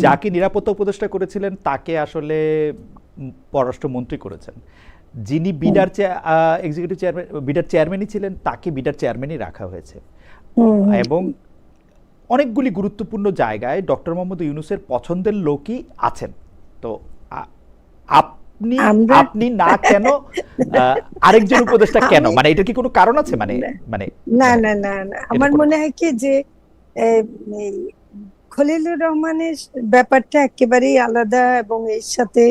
যাকে নিরাপত্তা উপদেষ্টা করেছিলেন তাকে আসলে পররাষ্ট্রমন্ত্রী করেছেন। যিনি বিডার এক্সিকিউটিভ চেয়ারম্যান, বিডার চেয়ারম্যানই ছিলেন, তাকে বিডার চেয়ারম্যানই রাখা হয়েছে। এবং অনেকগুলি গুরুত্বপূর্ণ জায়গায় ডক্টর মোহাম্মদ ইউনূসের পছন্দের লোকই আছেন। তো আপনি আপনি না কেন আরেকজন উপদেষ্টা কেন, মানে এটা কি কোনো কারণ আছে? মানে মানে না না না না, আমার মনে হয় কি যে খলিলুর রহমানের ব্যাপারটা একেবারেই আলাদা, এবং এর সাথে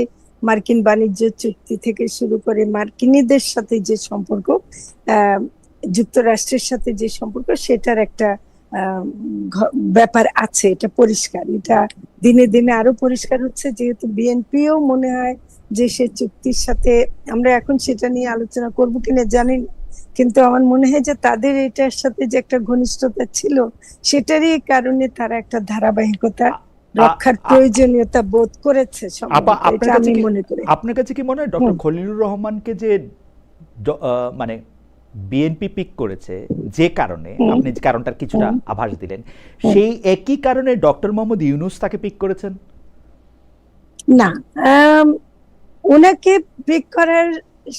মার্কিন বাণিজ্য চুক্তি থেকে শুরু করে মার্কিনীদের সাথে যে সম্পর্ক, যুক্তরাষ্ট্রের সাথে যে সম্পর্ক, সেটার একটা ব্যাপার আছে। এটা পরিষ্কার, এটা দিনে দিনে আরো পরিষ্কার হচ্ছে, যেহেতু বিএনপিও মনে হয় যে সে চুক্তির সাথে, আমরা এখন সেটা নিয়ে আলোচনা করবো কিনা জানি না, কিন্তু আমার মনে হয় যে তাদের এটার সাথে যে একটা ঘনিষ্ঠতা ছিল, সেটারই কারণে তারা একটা ধারাবাহিকতা রক্ষার প্রয়োজনীয়তা বোধ করেছে। আপনার কাছে কি মনে হয় ডক্টর খলিলুর রহমানকে যে মানে বিএনপি পিক করেছে, যে কারণে আপনি যে কারণটার কিছুটা আভাস দিলেন, সেই একই কারণে ডক্টর মোহাম্মদ ইউনূস তাকে পিক করেছেন? না, ওনাকে পিক করার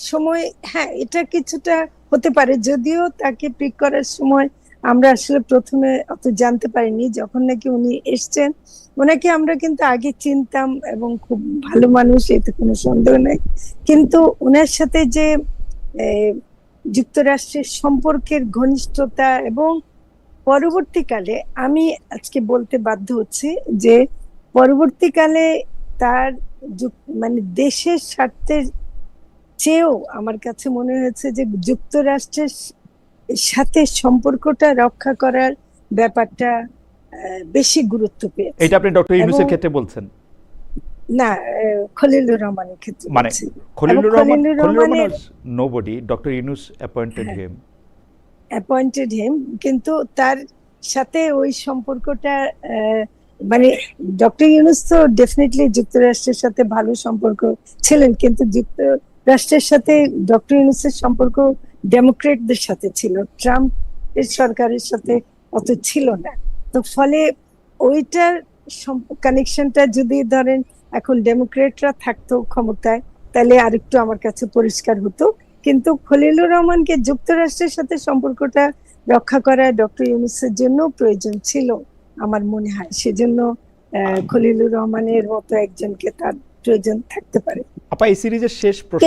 সময়, হ্যাঁ, এটা কিছুটা হতে পারে, যদিও তাকে পিক করার সময় আমরা আসলে প্রথমে অত জানতে পারিনি। যখন নাকি উনি এসছেন, ওনাকে আমরা কিন্তু আগে চিনতাম এবং খুব ভালো মানুষ, এতে কোনো সন্দেহ নেই। কিন্তু ওনার সাথে যে যুক্তরাষ্ট্রের সম্পর্কের ঘনিষ্ঠতা, এবং পরবর্তীকালে আমি আজকে বলতে বাধ্য হচ্ছি যে পরবর্তীকালে তার মানে দেশের স্বার্থের চেয়েও আমার কাছে মনে হয়েছে যে যুক্তরাষ্ট্রের সাথে সম্পর্কটা রক্ষা করার ব্যাপারটা বেশি গুরুত্ব পেয়েছে। এটা আপনি ডক্টর ইউনূসের ক্ষেত্রে বলছেন না, খলিলুর রহমানের ক্ষেত্রে। মানে Khalilur Rahman nobody, doctor Yunus appointed him, কিন্তু তার সাথে ওই সম্পর্কটা, মানে ডক্টর ইউনূস তো ডেফিনেটলি যুক্তরাষ্ট্রের সাথে ভালো সম্পর্ক ছিলেন, কিন্তু যুক্তরাষ্ট্রের সাথে ডক্টর ইউনূসের সম্পর্ক ডেমোক্রেটদের সাথে ছিল, ট্রাম্প এর সরকারের সাথে অত ছিল না। তো ফলে ওইটার কানেকশনটা যদি ধরেন এখন ডেমোক্রেটরা থাকতো ক্ষমতায়, তাহলে আরেকটু আমার কাছে পরিষ্কার হতো। কিন্তু খলিলুর রহমানকে যুক্তরাষ্ট্রের সাথে সম্পর্কটা রক্ষা করা ডক্টর ইউনূসের জন্য প্রয়োজন ছিল আমার মনে হয়। সেজন্য খলিলুর রহমানের মতো একজনকে তার প্রয়োজন থাকতে পারে। আপা, এই সিরিজের শেষ প্রশ্ন,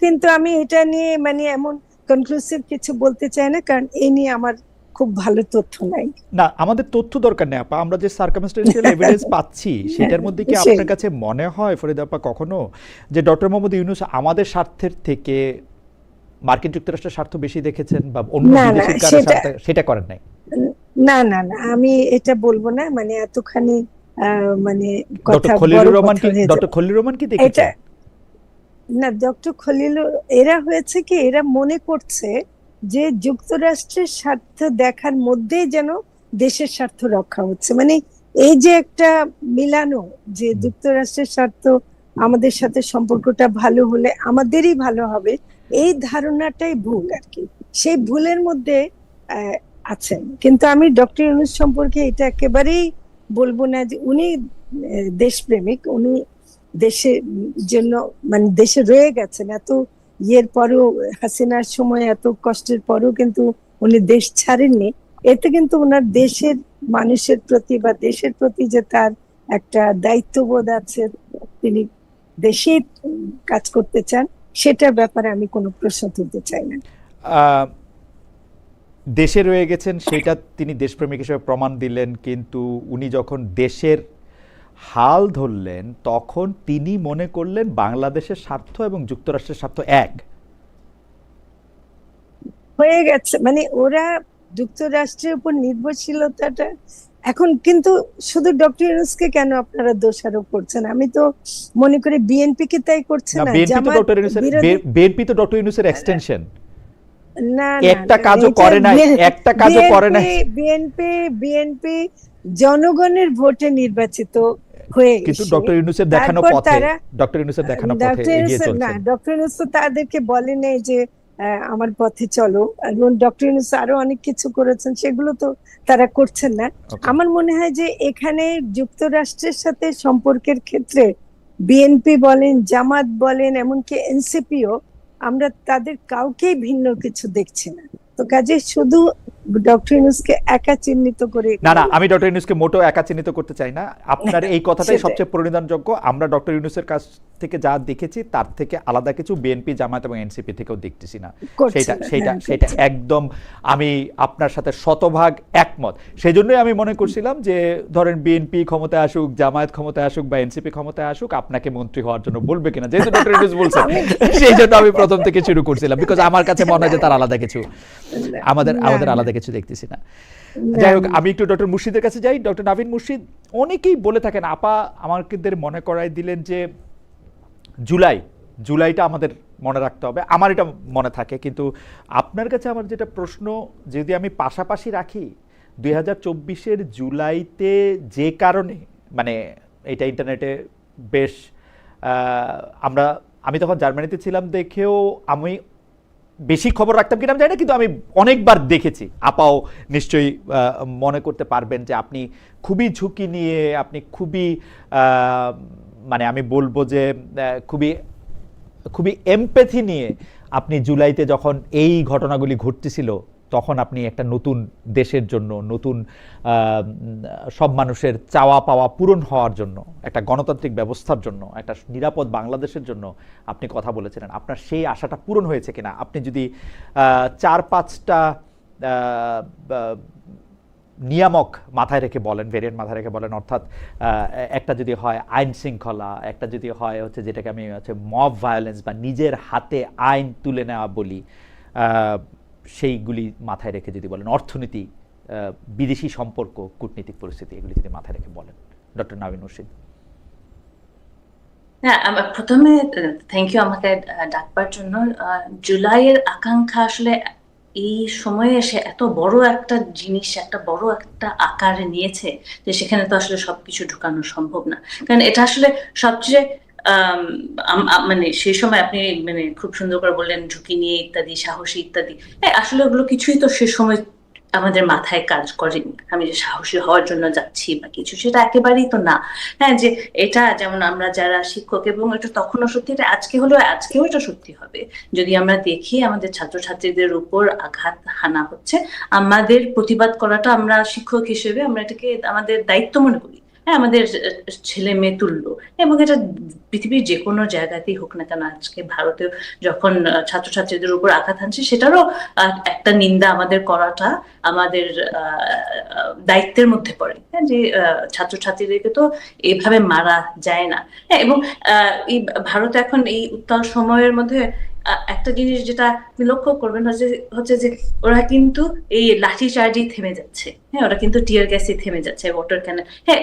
কিন্তু আমি এটা নিয়ে মানে এমন কনক্লুসিভ কিছু বলতে চাই না, কারণ এই নিয়ে আমার খুব ভালো তথ্য নাই। না, আমাদের তথ্য দরকার নেই আপা, আমরা যে সার্কামস্টেন্সিয়াল এভিডেন্স পাচ্ছি সেটার মধ্যে কি আপনার কাছে মনে হয় ফরিদা আপা কখনো যে ডক্টর মোহাম্মদ ইউনূস আমাদের স্বার্থের থেকে মার্কিন যুক্তরাষ্ট্রের স্বার্থ বেশি দেখেছেন বা অন্য বিদেশি কারো স্বার্থ, সেটা করেন নাই? না না না, আমি এটা বলবো না, মানে এতখানি মানে ডক্টর খলিলুর রহমান কি দেখেছেন? না, ডক্টর খলিলুর, এরা হয়েছে কি, এরা মনে করছে যে যুক্তরাষ্ট্রের স্বার্থ দেখার মধ্যেই যেন দেশের স্বার্থ রক্ষা হচ্ছে, মানে এই যে একটা মিলানো, যে যুক্তরাষ্ট্রের স্বার্থ, আমাদের সাথে সম্পর্কটা ভালো হলে আমাদেরই ভালো হবে, এই ধারণাটাই ভুল আর কি। সেই ভুলের মধ্যে আছেন। কিন্তু আমি ডক্টর ইউনূস সম্পর্কে এটা একেবারেই বলবো না যে উনি দেশপ্রেমিক, উনি দেশের জন্য মানে দেশে রয়ে গেছেন এত ইয়ের পরেও, হাসিনার সময় এত কষ্টের পরেও কিন্তু উনি দেশ ছাড়েননি। এতে কিন্তু ওনার দেশের মানুষের প্রতি বা দেশের প্রতি যে তার একটা দায়িত্ববোধ আছে, তিনি দেশে কাজ করতে চান, সেটার ব্যাপারে আমি কোনো প্রশ্ন তুলতে চাই না। দেশে রয়ে গেছেন সেটা তিনি দেশপ্রেমিক হিসেবে প্রমাণ দিলেন, কিন্তু উনি যখন দেশের হাল ধরলেন তখন তিনি মনে করলেন বাংলাদেশের স্বার্থ এবং যুক্তরাষ্ট্রের স্বার্থ এক হয়ে গেছে। মানে ওরা যুক্তরাষ্ট্রের উপর নির্ভরশীলতাটা এখন, কিন্তু শুধু ডক্টর ইউনূসকে কেন আপনারা দোষারোপ করছেন? আমি তো মনে করি বিএনপি কে তাই করছে না। বিএনপি তো ডক্টর ইউনূসের এক্সটেনশন, না একটা কাজও করে নাই, একটা কাজও করে নাই। বিএনপি জনগণের ভোটে নির্বাচিত হয়ে, কিন্তু ডক্টর ইউনূসের দেখানো পথে, ডক্টর ইউনূসের দেখানো পথে এগিয়ে চলছে। না, ডক্টর ইউনূস তো তাদেরকে বলে নাই যে আমার পথে চলো, এবং ডক্টর ইউনূস আরো অনেক কিছু করেছেন, সেগুলো তো তারা করছেন না। ওকে। আমার মনে হয় যে এখানে যুক্তরাষ্ট্রের সাথে সম্পর্কের ক্ষেত্রে বিএনপি বলেন, জামাত বলেন, এমনকি এনসিপিও, আমরা তাদের কাউকেই ভিন্ন কিছু দেখছি না। তো কাজে শুধু ডক্টর ইউনূসকে একা চিহ্নিত করে না না, এগুলো আমি ডক্টর ইউনূসকে মোটেও একা চিহ্নিত করতে চাই না। আপনার এই কথাটাই সেটাই সবচেয়ে পরিণামযোগ্য। আমরা ডক্টর ইউনূসের কাছ থেকে যা দেখেছি তার থেকে আলাদা কিছু বিএনপি, জামায়াত এবং এনসিপি থেকেও দেখতেছি না। করছে সেটা না, সেটা হ্যাঁ সেটা করছে। একদম আমি আপনার সাথে শতভাগ একমত। সেই জন্যই আমি মনে করছিলাম যে ধরেন বিএনপি ক্ষমতায় আসুক, জামায়াত ক্ষমতায় আসুক বা এনসিপি ক্ষমতায় আসুক, আপনাকে মন্ত্রী হওয়ার জন্য বলবে কিনা, যেহেতু ডক্টর ইউনূস বলছেন আমি সেই জন্য আমি প্রথম থেকে শুরু করছিলাম, বিকজ আমার কাছে মনে হয় যে তার আলাদা কিছু, আমাদের না আমাদের না আলাদা কিছু দেখতেছি না। না যাই হোক, না। আমি একটু ডক্টর মুর্শিদের কাছে যাই। ডক্টর নাভিন মুর্শিদ, অনেকেই বলে থাকেন, আপা আমাদের মনে করাই দিলেন যে জুলাইটা আমাদের মনে রাখতে হবে। আমার এটা মনে থাকে, কিন্তু আপনার কাছে আমার যেটা প্রশ্ন, যদি আমি পাশাপাশি রাখি 2024-এর জুলাইতে যে কারণে, মানে এটা ইন্টারনেটে বেশ আমি তখন জার্মানিতে ছিলাম দেখেও আমি বেশি খবর রাখতাম কিনা আমি জানি না, কিন্তু আমি অনেকবার দেখেছি, আপাও নিশ্চয়ই মনে করতে পারবেন যে আপনি খুবই ঝুঁকি নিয়ে, আপনি খুবই মানে আমি বলবো যে খুবই খুবই এমপ্যাথি নিয়ে আপনি জুলাইতে যখন এই ঘটনাগুলি ঘটতেছিল তখন আপনি একটা নতুন দেশের জন্য, নতুন সব মানুষের চাওয়া পাওয়া পূরণ হওয়ার জন্য, একটা গণতান্ত্রিক ব্যবস্থার জন্য, একটা নিরাপদ বাংলাদেশের জন্য আপনি কথা বলেছিলেন। আপনার সেই আশাটা পূরণ হয়েছে কিনা, আপনি যদি 4-5টা নিয়ামক মাথায় রেখে বলেন, ভেরিয়েন্ট মাথায় রেখে বলেন, অর্থাৎ একটা যদি হয় আইন শৃঙ্খলা, একটা যদি হয় হচ্ছে যেটাকে আমি হচ্ছে মব ভায়োলেন্স বা নিজের হাতে আইন তুলে নেওয়া বলি, সেইগুলি মাথায় রেখে যদি বলেন, অর্থনীতি, বিদেশি সম্পর্ক, কূটনীতিক পরিস্থিতি, এগুলি যদি মাথায় রেখে বলেন, ডক্টর নাভিন মুর্শিদ। হ্যাঁ, আমার প্রথমে থ্যাংক ইউ আমাকে ডাকবার জন্য। জুলাইয়ের আকাঙ্ক্ষা আসলে এই সময়ে এসে এত বড় একটা জিনিস, একটা বড় একটা আকার নিয়েছে যে সেখানে তো আসলে সবকিছু ঢুকানো সম্ভব না। কারণ এটা আসলে সবচেয়ে মানে সেই সময় আপনি মানে খুব সুন্দর করে বললেন ঝুঁকি নিয়ে ইত্যাদি, সাহসী ইত্যাদি। হ্যাঁ, আসলে ওগুলো কিছুই তো সে সময় আমাদের মাথায় কাজ করেনি। আমি যে সাহসী হওয়ার জন্য যাচ্ছি বা কিছু, সেটা একেবারেই তো না। হ্যাঁ, যে এটা যেমন আমরা যারা শিক্ষক, এবং এটা তখনও সত্যি, এটা আজকে হলেও আজকেও এটা সত্যি হবে, যদি আমরা দেখি আমাদের ছাত্রছাত্রীদের উপর আঘাত হানা হচ্ছে, আমাদের প্রতিবাদ করাটা, আমরা শিক্ষক হিসেবে আমরা এটাকে আমাদের দায়িত্ব মনে করি। হ্যাঁ, আমাদের ছেলে মেয়ে তুল্য। এবং এটা পৃথিবীর যে কোনো জায়গাতেই হোক না কেন, আজকে ভারতেও যখন ছাত্রছাত্রীদের উপর আঘাত হানছে, সেটারও একটা নিন্দা আমাদের করাটা আমাদের দায়িত্বের মধ্যে পড়ে। হ্যাঁ, যে ছাত্রছাত্রীদেরকে তো এভাবে মারা যায় না। হ্যাঁ, এবং এই ভারত এখন এই উত্তাল সময়ের মধ্যে একটা জিনিস যেটা আপনি লক্ষ্য করবেন হচ্ছে যে ওরা কিন্তু এই লাঠি চার্জই থেমে যাচ্ছে। হ্যাঁ, ওরা কিন্তু টিয়ার গ্যাসই থেমে যাচ্ছে, ওয়াটার ক্যানন। হ্যাঁ,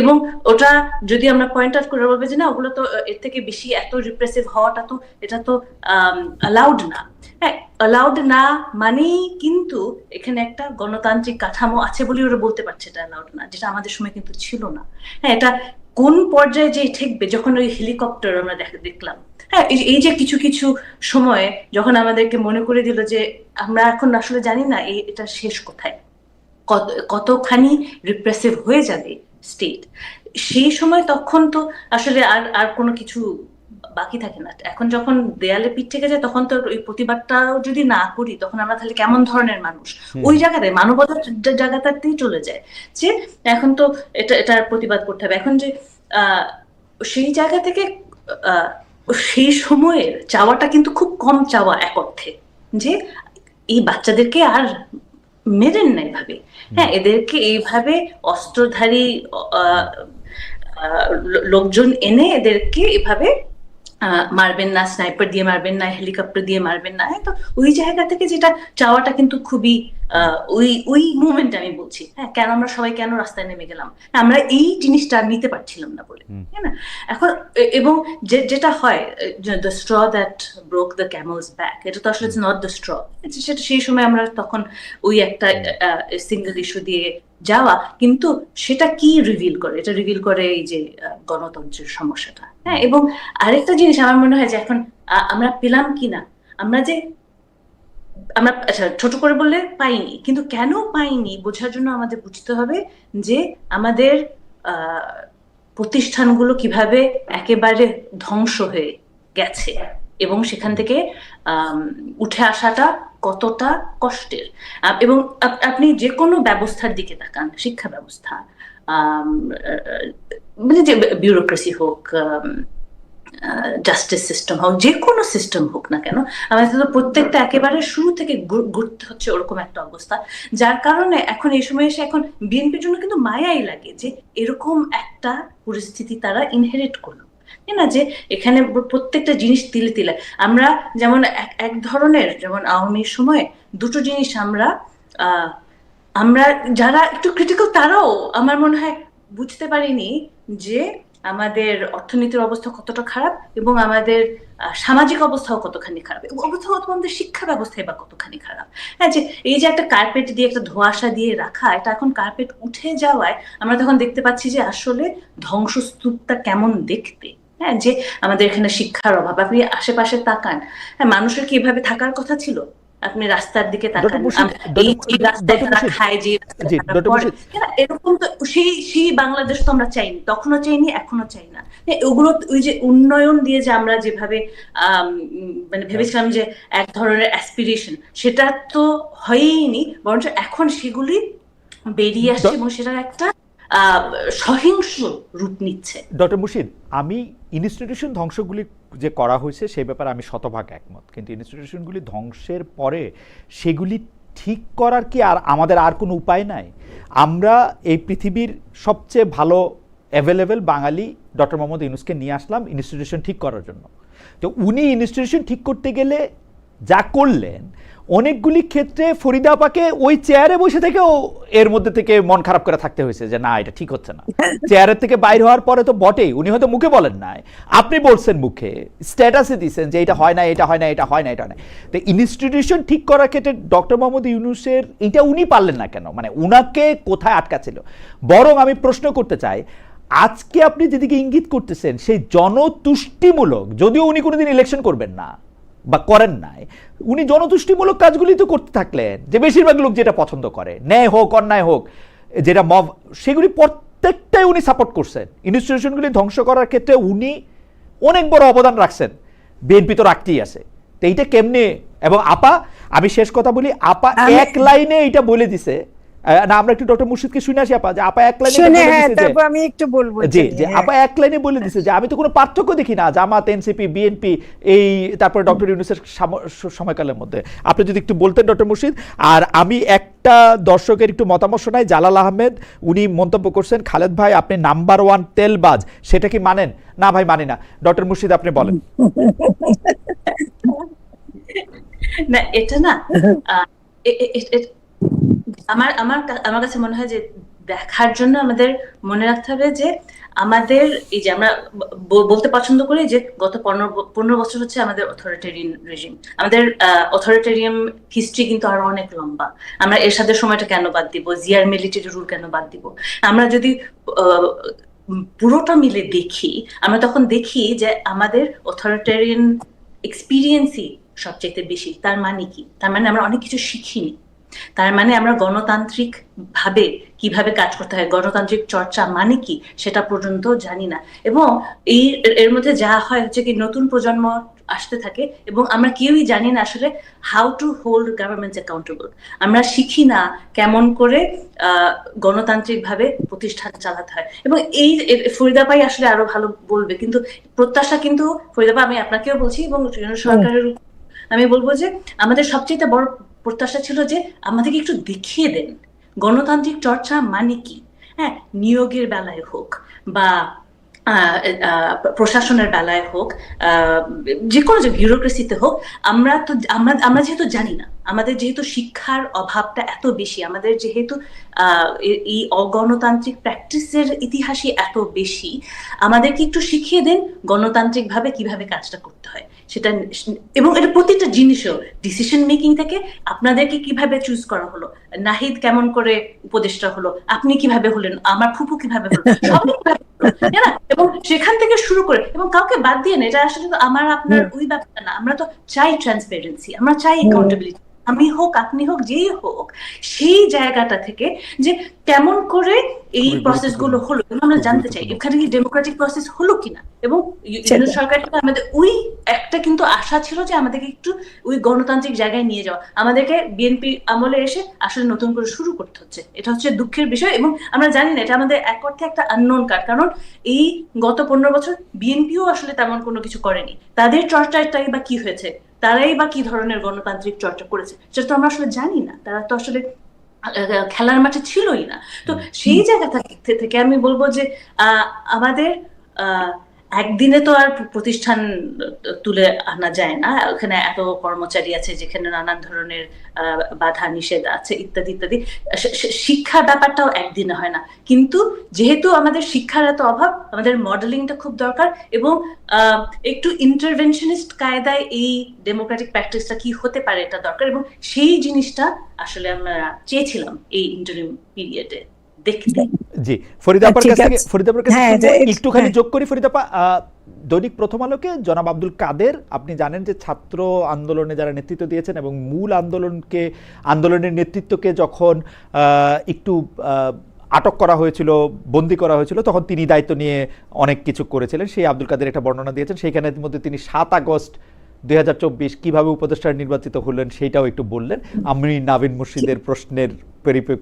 এবং ওটা যদি আমরা পয়েন্ট আউট করে বলবো যে না, ওগুলো তো এর থেকে বেশি এত রিপ্রেসিভ হওয়াটা তো, এটা তো অ্যালাউড না। হ্যাঁ, অ্যালাউড না মানেই কিন্তু এখানে একটা গণতান্ত্রিক কাঠামো আছে বলে ওরা বলতে পারছে এটা অ্যালাউড না, যেটা আমাদের সময় কিন্তু ছিল না। হ্যাঁ, এটা কোন পর্যায়ে যে ঠেকবে, যখন ওই হেলিকপ্টার আমরা দেখলাম। হ্যাঁ, এই যে কিছু কিছু সময়ে যখন আমাদেরকে মনে করে দিল যে আমরা এখন আসলে জানি না এটা শেষ কোথায়, কতখানি রিপ্রেসিভ হয়ে যাবে স্টেট, সেই সময় তখন তো আসলে আর কোনো কিছু বাকি থাকে না। এখন যখন দেয়ালে পিঠ থেকে যায়, তখন তো ওই প্রতিবাদটাও যদি না করি, তখন আমরা তাহলে কেমন ধরনের মানুষ? ওই জায়গাতে মানবতার জায়গাটাতেই চলে যায় যে এখন তো এটার প্রতিবাদ করতে হবে। এখন যে সেই জায়গা থেকে সেই সময়ের চাওয়াটা কিন্তু খুব কম চাওয়া এক অর্থে, যে এই বাচ্চাদেরকে আর মেরেন না এইভাবে। হ্যাঁ, এদেরকে এইভাবে অস্ত্রধারী লোকজন এনে এদেরকে এভাবে মারবেন না, স্নাইপার দিয়ে মারবেন না, হেলিকপ্টার দিয়ে মারবেন না। তো ওই জায়গা থেকে যেটা চাওয়াটা কিন্তু খুবই ওই মুভমেন্ট আমি বলছি। হ্যাঁ, কেন আমরা সবাই কেন রাস্তায় নেমে গেলাম, আমরা এই জিনিসটা নিতে পারছিলাম না বলে। হ্যাঁ না, এখন এবং যেটা হয়, the straw that broke the CAMELS back, এটা তো আসলে নট দ্য স্ট্র, সেটা সেই সময় আমরা তখন ওই একটা সিঙ্গেল ইস্যু দিয়ে যাওয়া, কিন্তু সেটা কি রিভিল করে? এটা রিভিল করে এই যে গণতন্ত্রের সমস্যাটা। হ্যাঁ, এবং আরেকটা জিনিস আমার মনে হয় যে এখন আমরা পেলাম কিনা, আমরা যে আমরা আচ্ছা ছোট করে বললে পাইনি, কিন্তু কেন পাইনি বোঝার জন্য আমাদের বুঝতে হবে যে আমাদের প্রতিষ্ঠানগুলো কিভাবে একেবারে ধ্বংস হয়ে গেছে এবং সেখান থেকে উঠে আসাটা কতটা কষ্টের। এবং আপনি যে কোনো ব্যবস্থার দিকে তাকান, শিক্ষা ব্যবস্থা, মানে যে বিউরোক্রেসি হোক, জাস্টিস সিস্টেম হোক, যে কোনো সিস্টেম হোক না কেন, আমাদের তো প্রত্যেকটা একেবারে শুরু থেকে ঘুরতে হচ্ছে ওরকম একটা অবস্থা, যার কারণে এখন এই সময় এসে এখন বিএনপির জন্য কিন্তু মায়াই লাগে যে এরকম একটা পরিস্থিতি তারা ইনহেরিট করলো, তাই না? যে এখানে প্রত্যেকটা জিনিস তিলে তিলে আমরা যেমন এক ধরনের, যেমন আওয়ামীর সময় দুটো জিনিস আমরা যারা একটু ক্রিটিক্যাল তারাও আমার মনে হয় বুঝতে পারিনি যে আমাদের অর্থনীতির অবস্থা কতটা খারাপ এবং আমাদের সামাজিক অবস্থাও কতখানি খারাপ, এবং অবস্থা আমাদের শিক্ষা ব্যবস্থায় বা কতখানি খারাপ। হ্যাঁ, যে এই যে একটা কার্পেট দিয়ে একটা ধোঁয়াশা দিয়ে রাখা, এটা এখন কার্পেট উঠে যাওয়ায় আমরা তখন দেখতে পাচ্ছি যে আসলে ধ্বংসস্তূপটা কেমন দেখতে। হ্যাঁ, যে আমাদের এখানে শিক্ষার অভাব, আপনি আশেপাশে তাকান, হ্যাঁ মানুষের কি এভাবে থাকার কথা ছিল? আপনি রাস্তার দিকে তাকান, এই রাস্তায় তারা খায়, যে এরকম তো সেই বাংলাদেশ তো আমরা চাইনি, তখনও চাইনি, এখনো চাই না। ওগুলো ওই যে উন্নয়ন দিয়ে যে আমরা যেভাবে মানে ভেবেছিলাম যে এক ধরনের অ্যাসপিরেশন, সেটা তো হয়ইনি, বরঞ্চ এখন সেগুলি বেরিয়ে আসছে এবং সেটার একটা সহিংস রূপ নিচ্ছে। ডক্টর মুর্শিদ, আমি ইনস্টিটিউশন ধ্বংসগুলি যে করা হয়েছে সেই ব্যাপারে আমি শতভাগ একমত, কিন্তু ইনস্টিটিউশনগুলি ধ্বংসের পরে সেগুলি ঠিক করার কি আর আমাদের আর কোনো উপায় নাই? আমরা এই পৃথিবীর সবচেয়ে ভালো অ্যাভেলেবেল বাঙালি ডক্টর মোহাম্মদ ইউনূসকে নিয়ে আসলাম ইনস্টিটিউশন ঠিক করার জন্য। তো উনি ইনস্টিটিউশন ঠিক করতে গেলে যা করলেন, অনেকগুলি ক্ষেত্রে ফরিদা আপাকে ওই চেয়ারে বসে থেকেও এর মধ্যে থেকে মন খারাপ করে থাকতে হয়েছে যে না, এটা ঠিক হচ্ছে না। চেয়ারের থেকে বাইরে হওয়ার পরে তো বটেই, উনি হয়তো মুখে বলেন নাই, আপনি বলছেন মুখে, স্ট্যাটাসে দিচ্ছেন যে এটা হয় না, এটা হয় না, এটা হয় না, এটা হয় না। তো ইনস্টিটিউশন ঠিক করার ক্ষেত্রে ডক্টর মোহাম্মদ ইউনূসের এটা উনি পারলেন না কেন? মানে উনাকে কোথায় আটকা ছিল? বরং আমি প্রশ্ন করতে চাই, আজকে আপনি যেদিকে ইঙ্গিত করতেছেন সেই জনতুষ্টিমূলক, যদিও উনি কোনোদিন ইলেকশন করবেন না বা করেন নাই, উনি জনতুষ্টিমূলক কাজগুলি তো করতে থাকলেন, যে বেশিরভাগ লোক যেটা পছন্দ করে, ন্যায় হোক অন্যায় হোক, যেটা মব, সেগুলি প্রত্যেকটাই উনি সাপোর্ট করছেন। ইনস্টিটিউশনগুলি ধ্বংস করার ক্ষেত্রে উনি অনেক বড় অবদান রাখছেন, বিএনপি তো রাখতেই আছে। তো এইটা কেমনে? এবং আপা, আমি শেষ কথা বলি, আপা এক লাইনে এটা বলে দিছে না, আমরা একটু ডক্টর মুর্শিদকে শুনে আসি আপা, যে আপা এক লাইনে বলে দিছে, তারপর আমি একটু বলবো যে আপা এক লাইনে বলে দিছে যে আমি তো কোনো পার্থক্য দেখি না জামাত, এনসিপি, বিএনপি, এই তারপরে ডক্টর ইউনূসের সময়কালের মধ্যে। আপনি যদি একটু বলতেন ডক্টর মুর্শিদ। আর আমি একটা দর্শকের একটু মতামত শোনাই, জালাল আহমেদ, উনি মন্তব্য করছেন, খালেদ ভাই আপনি নাম্বার 1 তেলবাজ, সেটা কি মানেন? না ভাই মানি না। ডক্টর মুর্শিদ আপনি বলেন। না, এটা না, আমার কাছে মনে হয় যে দেখার জন্য আমাদের মনে রাখতে হবে যে আমাদের এই যে আমরা বলতে পছন্দ করি যে গত 15 বছর হচ্ছে আমাদের অথরিটেরিয়ান রেজিম, আমাদের অথরিটেরিয়ান হিস্ট্রি কিন্তু আরো অনেক লম্বা। আমরা এরশাদের সময়টা কেন বাদ দিব? জিয়ার মিলিটারি রুল কেন বাদ দিব? আমরা যদি পুরোটা মিলে দেখি, আমরা তখন দেখি যে আমাদের অথরিটেরিয়ান এক্সপিরিয়েন্সই সবচেয়ে বেশি। তার মানে কি? তার মানে আমরা অনেক কিছু শিখিনি, তার মানে আমরা গণতান্ত্রিক ভাবে কিভাবে কাজ করতে হয়, গণতান্ত্রিক চর্চা মানে কি সেটা পর্যন্ত জানি না। এবং এর মধ্যে যা হয় হচ্ছে কি, নতুন প্রজন্ম আসতে থাকে এবং আমরা কেউই জানি না আসলে how to hold government accountable. আমরা শিখি না কেমন করে গণতান্ত্রিক ভাবে প্রতিষ্ঠান চালাতে হয়। এবং এই ফরিদা ভাই আসলে আরো ভালো বলবে, কিন্তু প্রত্যাশা কিন্তু ফরিদা ভাই, আমি আপনাকেও বলছি এবং সরকারের আমি বলবো যে আমাদের সবচেয়ে বড় প্রত্যাশা ছিল যে আমাদেরকে একটু দেখিয়ে দেন গণতান্ত্রিক চর্চা মানে কি। হ্যাঁ, নিয়োগের বেলায় হোক বা প্রশাসনের বেলায় হোক, যে কোনো যে বিউরোক্রেসিতে হোক, আমরা যেহেতু জানি না, আমাদের যেহেতু শিক্ষার অভাবটা এত বেশি, আমাদের যেহেতু এই অগণতান্ত্রিক প্র্যাকটিসের ইতিহাসই এত বেশি, আমাদেরকে একটু শিখিয়ে দেন গণতান্ত্রিক ভাবে কিভাবে কাজটা করতে হয় সেটা। এবং এটা প্রতিটা জিনিসও, ডিসিশন মেকিং থেকে আপনাদেরকে কিভাবে চুজ করা হলো, নাহিদ কেমন করে উপদেষ্টা হলো, আপনি কিভাবে হলেন, আমার ফুপু কিভাবে হলো, সব এবং সেখান থেকে শুরু করে, এবং কাউকে বাদ দিয়ে না, এটা আসলে তো আমার আপনার ওই ব্যাপারটা না। আমরা তো চাই ট্রান্সপারেন্সি, আমরা চাই অ্যাকাউন্টেবিলিটি, আমি হোক, আপনি হোক, যেই হোক, সেই জায়গাটা থেকে যে কেমন করে এই খুবই প্রসেস গুলো গুরুত্বপূর্ণ, হলো এগুলো আমরা খুব জানতে চাই। গুরুত্বপূর্ণ। এখানে কি ডেমোক্রেটিক প্রসেস হলো কিনা, এবং সেটা ইউনূস সরকার থেকে আমাদের ওই একটা কিন্তু আশা ছিল যে আমাদেরকে একটু ওই গণতান্ত্রিক জায়গায় নিয়ে যাওয়া। আমাদেরকে বিএনপি আমলে এসে আসলে নতুন করে শুরু করতে হচ্ছে, এটা হচ্ছে দুঃখের বিষয়। এবং আমরা জানি না, এটা আমাদের এক অর্থে একটা আননোন কার্ড, কারণ এই গত 15 বছর বিএনপিও আসলে তেমন কোনো কিছু করেনি। তাদের চর্চাটাই বা কি হয়েছে, তারাই বা কি ধরনের গণতান্ত্রিক চর্চা করেছে, সেটা তো আমরা আসলে জানি না। তারা তো আসলে খেলার মাঠে ছিলই না। তো সেই জায়গা থেকে আমি বলবো যে আমাদের একদিনে তো আর প্রতিষ্ঠান তুলে আনা যায় না। ওখানে এত কর্মচারী আছে, যেখানে নানান ধরনের বাধা নিষেধ আছে, ইত্যাদি ইত্যাদি। শিক্ষার ব্যাপারটাও একদিনে হয় না, কিন্তু যেহেতু আমাদের শিক্ষার এত অভাব, আমাদের মডেলিংটা খুব দরকার, এবং একটু ইন্টারভেনশনিস্ট কায়দায় এই ডেমোক্রেটিক প্র্যাকটিসটা কি হতে পারে এটা দরকার, এবং সেই জিনিসটা আসলে আমরা চেয়েছিলাম এই ইন্টারিম পিরিয়ডে দেখতে। জি, ফরিদা আপার ঠিক কাছ থেকে, আছে। ফরিদা আপার কাছে হ্যাঁ, শুনবো। এটা- একটুখানি হ্যাঁ। যোগ করি ফরিদা আপা, দৈনিক প্রথম আলোকে জনাব আব্দুল কাদের, আপনি জানেন যে ছাত্র আন্দোলনে যারা নেতৃত্ব দিয়েছেন এবং মূল আন্দোলনের নেতৃত্বকে যখন একটু আটক করা হয়েছিল, বন্দি করা হয়েছিল, তখন তিনি দায়িত্ব নিয়ে অনেক কিছু করেছিলেন। সেই আব্দুল কাদের একটা বর্ণনা দিয়েছেন, সেইখানের মধ্যে তিনি 7 আগস্ট 2024 কিভাবে উপদেষ্টা নির্বাচিত হলেন সেটাও একটু বললেন। আমি নাবিন মুর্শিদের প্রশ্নের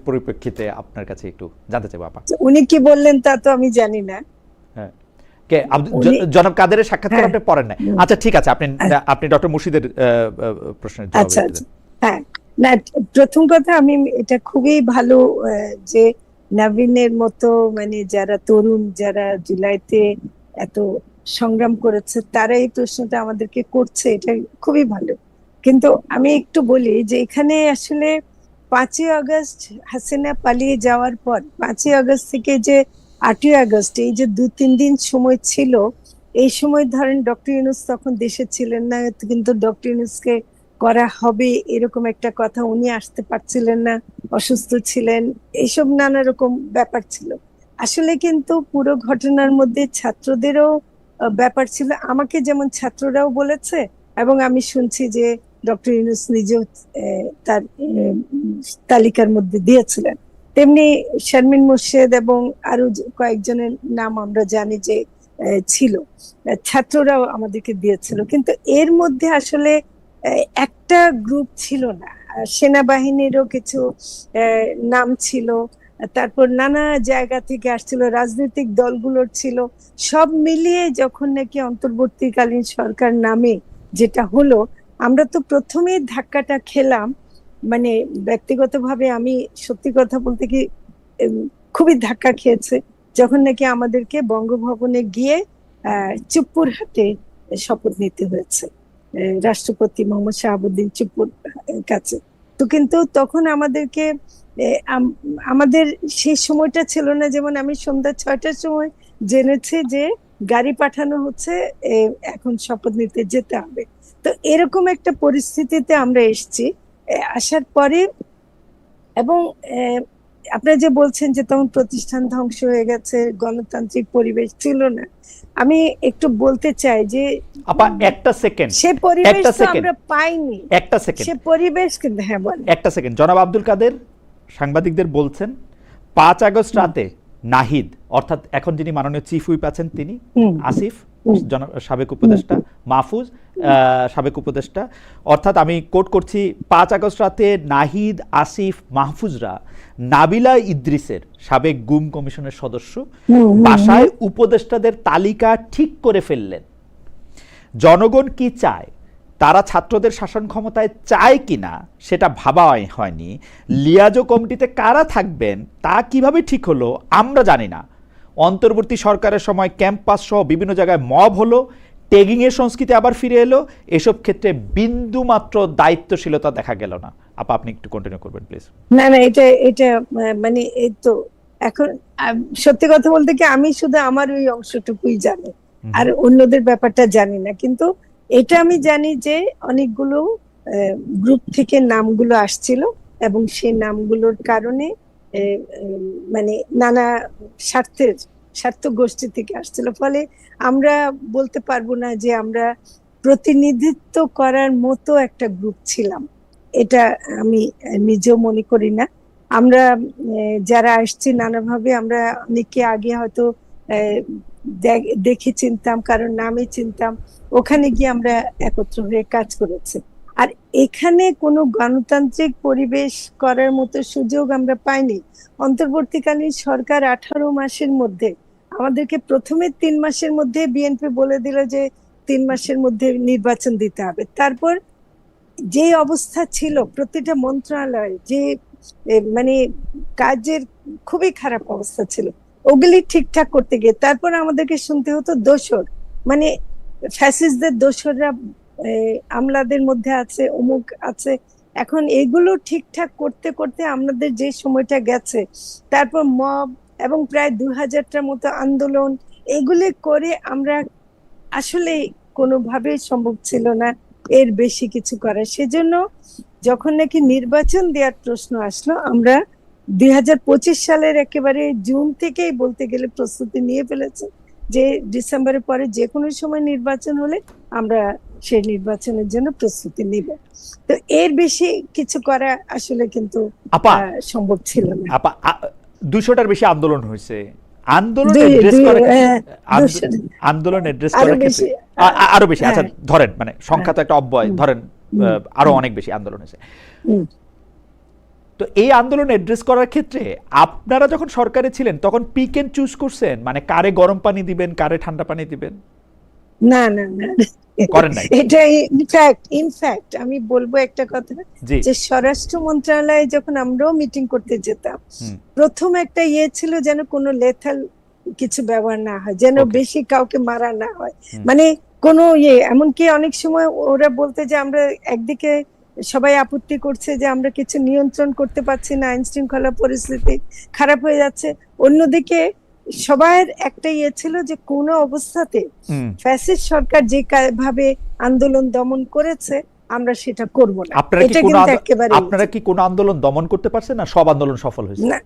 পরিপ্রেক্ষিতে আপনার কাছে একটু জানতে চাইবো আপা। উনি কি বললেন তা তো আমি জানি না। হ্যাঁ, কে উনি- জনাব কাদেরের সাক্ষাৎকার হ্যাঁ। আপনি পড়েন নাই? আচ্ছা ঠিক আছে, আপনি ডক্টর মুর্শিদের প্রশ্নের জবাব আচ্ছা একটু আচ্ছা, দেন। হ্যাঁ। না, প্রথম কথা আমি এটা খুবই ভালো যে নবীনের মতো মানে যারা তরুণ, যারা জুলাইতে এত সংগ্রাম করেছে, তারা এই প্রশ্নটা আমাদেরকে করছে, এটা খুবই ভালো। কিন্তু আমি একটু বলি যে এখানে আসলে 5ই আগস্ট হাসিনা পালিয়ে যাওয়ার পর 5ই আগস্ট থেকে যে 8ই আগস্ট, এই যে 2-3 দিন সময় ছিল, এই সময় ধরেন ডক্টর ইউনূস তখন দেশে ছিলেন না, কিন্তু ডক্টর ইউনূসকে করা হবে এরকম একটা কথা, উনি আসতে পারছিলেন না, অসুস্থ ছিলেন, এইসব নানা রকম ব্যাপার ছিল। আসলে কিন্তু পুরো ঘটনার মধ্যে ছাত্রদেরও ব্যাপার ছিল। আমাকে যেমন ছাত্ররাও বলেছে, এবং আমি শুনছি যে ডক্টর ইউনূস নিজেও তার তালিকার মধ্যে দিয়েছিলেন। তেমনি শারমিন মোর্শেদ এবং আরো কয়েকজনের নাম আমরা জানি যে ছিল, ছাত্ররাও আমাদেরকে দিয়েছিল। কিন্তু এর মধ্যে আসলে একটা গ্রুপ ছিল না, সেনাবাহিনীরও কিছু নাম ছিল, তারপর নানা জায়গা থেকে আসছিল, রাজনৈতিক দলগুলোর ছিল। সব মিলিয়ে যখন নাকি অন্তর্বর্তীকালীন সরকার নামে যেটা হলো, আমরা তো প্রথমেই ধাক্কাটা খেলাম। মানে ব্যক্তিগতভাবে আমি সত্যি কথা বলতে কি খুবই ধাক্কা খেয়েছে যখন নাকি আমাদেরকে বঙ্গভবনে গিয়ে চুপ্পুর হাতে শপথ নিতে হয়েছে, রাষ্ট্রপতি মোহাম্মদ শাহাবুদ্দিন চুপ্পুর কাছে। তো কিন্তু তখন আমাদেরকে আমাদের সেই সময়টা ছিল না, যেমন আমি সন্ধ্যা 6টার সময় জেনেছি যে গাড়ি পাঠানো হচ্ছে, এখন শপথ নিতে যেতে হবে। তো এরকম একটা পরিস্থিতিতে আমরা এসেছি। আসার পরে এবং আপনারা যে বলছেন যে তখন প্রতিষ্ঠান ধ্বংস হয়ে গেছে, গণতান্ত্রিক পরিবেশ ছিল না, আমি একটু বলতে চাই যে আপা একটা সেকেন্ড, সে পরিবেশ একটা তো সেকেন্ড, আমরা পাইনি। একটা সেকেন্ড, সে পরিবেশ কিন্তু, হ্যাঁ বলেন। একটা সেকেন্ড। জনাব আব্দুল কাদের সাংবাদিকদের বলছেন 5 আগস্ট রাতে নাহিদ, অর্থাৎ এখন যিনি মাননীয় চিফ হুইপ আছেন তিনি, আসিফ সাবেক উপদেষ্টা, মাহফুজ সাবেক উপদেষ্টা, অর্থাৎ আমি কোট করছি, 5 আগস্ট রাতে নাহিদ, আসিফ, মাহফুজরা নাবিলা ইদ্রিসের, সাবেক গুম কমিশনের সদস্য, বাসায় উপদেষ্টাদের তালিকা ঠিক করে ফেললেন। জনগণ কি চায়, তারা ছাত্রদের শাসন ক্ষমতায় চায় কিনা সেটা ভাবা হয়নি। লিয়াজো কমিটিতে কারা থাকবেন তা কিভাবে ঠিক হলো আমরা জানি না। অন্তর্বর্তী সরকারের সময় ক্যাম্পাস সহ বিভিন্ন জায়গায় মব হলো, ট্যাগিং এর সংস্কৃতি আবার ফিরে এলো, এসব ক্ষেত্রে বিন্দু মাত্র দায়িত্বশীলতা দেখা গেল না। আপনি একটু কন্টিনিউ করবেন প্লিজ। না না, এটা মানে এই তো এখন সত্যি কথা বলতে কি আমি শুধু আমার ওই অংশটুকুই জানি, আর অন্যদের ব্যাপারটা জানি না। কিন্তু এটা আমি জানি যে অনেকগুলো গ্রুপ থেকে নামগুলো আসছিল, এবং সেই নামগুলোর কারণে মানে নানা স্বার্থ গোষ্ঠী থেকে আসছিল। ফলে আমরা বলতে পারবো না যে আমরা প্রতিনিধিত্ব করার মতো একটা গ্রুপ ছিলাম। এটা আমি নিজেও মনে করি না। আমরা যারা আসছি নানাভাবে, আমরা অনেকে আগে হয়তো দেখে চিনতাম, কারণ নামে চিনতাম, ওখানে গিয়ে আমরা একত্র হয়ে কাজ করেছি। আর এখানে কোনো গণতান্ত্রিক পরিবেশ করার মতো সুযোগ আমরা পাইনি। অন্তর্বর্তীকালীন সরকার 18 মাসের মধ্যে আমাদেরকে প্রথমে 3 মাসের মধ্যে বিএনপি বলে দিল যে 3 মাসের মধ্যে নির্বাচন দিতে হবে। তারপর যে অবস্থা ছিল প্রতিটা মন্ত্রণালয়, যে মানে কাজের খুবই খারাপ অবস্থা ছিল, ওগুলি ঠিকঠাক করতে গিয়ে তারপর আমাদেরকে শুনতে হতো দোসর, মানে ফ্যাসিস্টদের দোসররা আমলাদের মধ্যে আছে, অমুক আছে। এখন এগুলো ঠিকঠাক করতে করতে আমাদের যে সময়টা গেছে, তারপর মব এবং প্রায় 2000টার মতো আন্দোলন, এগুলি করে আমরা আসলে কোনোভাবে সম্ভব ছিল না এর বেশি কিছু করা। সেজন্য যখন নাকি নির্বাচন দেওয়ার প্রশ্ন আসলো, আমরা 2025 সালের একেবারে জুন থেকেই বলতে গেলে প্রস্তুতি নিয়ে ফেলেছি যে ডিসেম্বরের পরে যে কোনো সময় নির্বাচন হলে আমরা সেই নির্বাচনের জন্য প্রস্তুতি নিব। তো এর বেশি কিছু করা আসলে কিন্তু সম্ভব ছিল না। 200টার বেশি আন্দোলন হয়েছে। আন্দোলন অ্যাড্রেস করার ক্ষেত্রে আরো বেশি, আচ্ছা ধরেন মানে সংখ্যা তো একটা অব্যয়, ধরেন আরো অনেক বেশি আন্দোলন হয়েছে। তো এই আন্দোলন অ্যাড্রেস করার ক্ষেত্রে আপনারা যখন সরকারে ছিলেন তখন পিক এন্ড চুজ করছেন, মানে কারে গরম পানি দিবেন, কারে ঠান্ডা পানি দিবেন? না না না, করেন নাই। এটা ইনফ্যাক্ট আমি বলবো একটা কথা, যে স্বরাষ্ট্র মন্ত্রণালয়ে যখন আমরাও মিটিং করতে যেতাম, প্রথম একটা ছিল যেন কোনো লেথাল কিছু ব্যবহার না হয়, যেন বেশি কাউকে মারা না হয়, মানে কোনো এমনকি অনেক সময় ওরা বলতে যে আমরা একদিকে সবাই আপত্তি করছে যে আমরা কিছু নিয়ন্ত্রণ করতে পারছি না, আইন শৃঙ্খলা পরিস্থিতি খারাপ হয়ে যাচ্ছে, অন্যদিকে সবার একটা ছিল যে কোনো অবস্থাতে ফ্যাসিস্ট সরকার যে ভাবে আন্দোলন দমন করেছে আমরা সেটা করব না। আপনারা কি কোন আন্দোলন দমন করতে পারছেন না? সব আন্দোলন সফল হয়েছে না?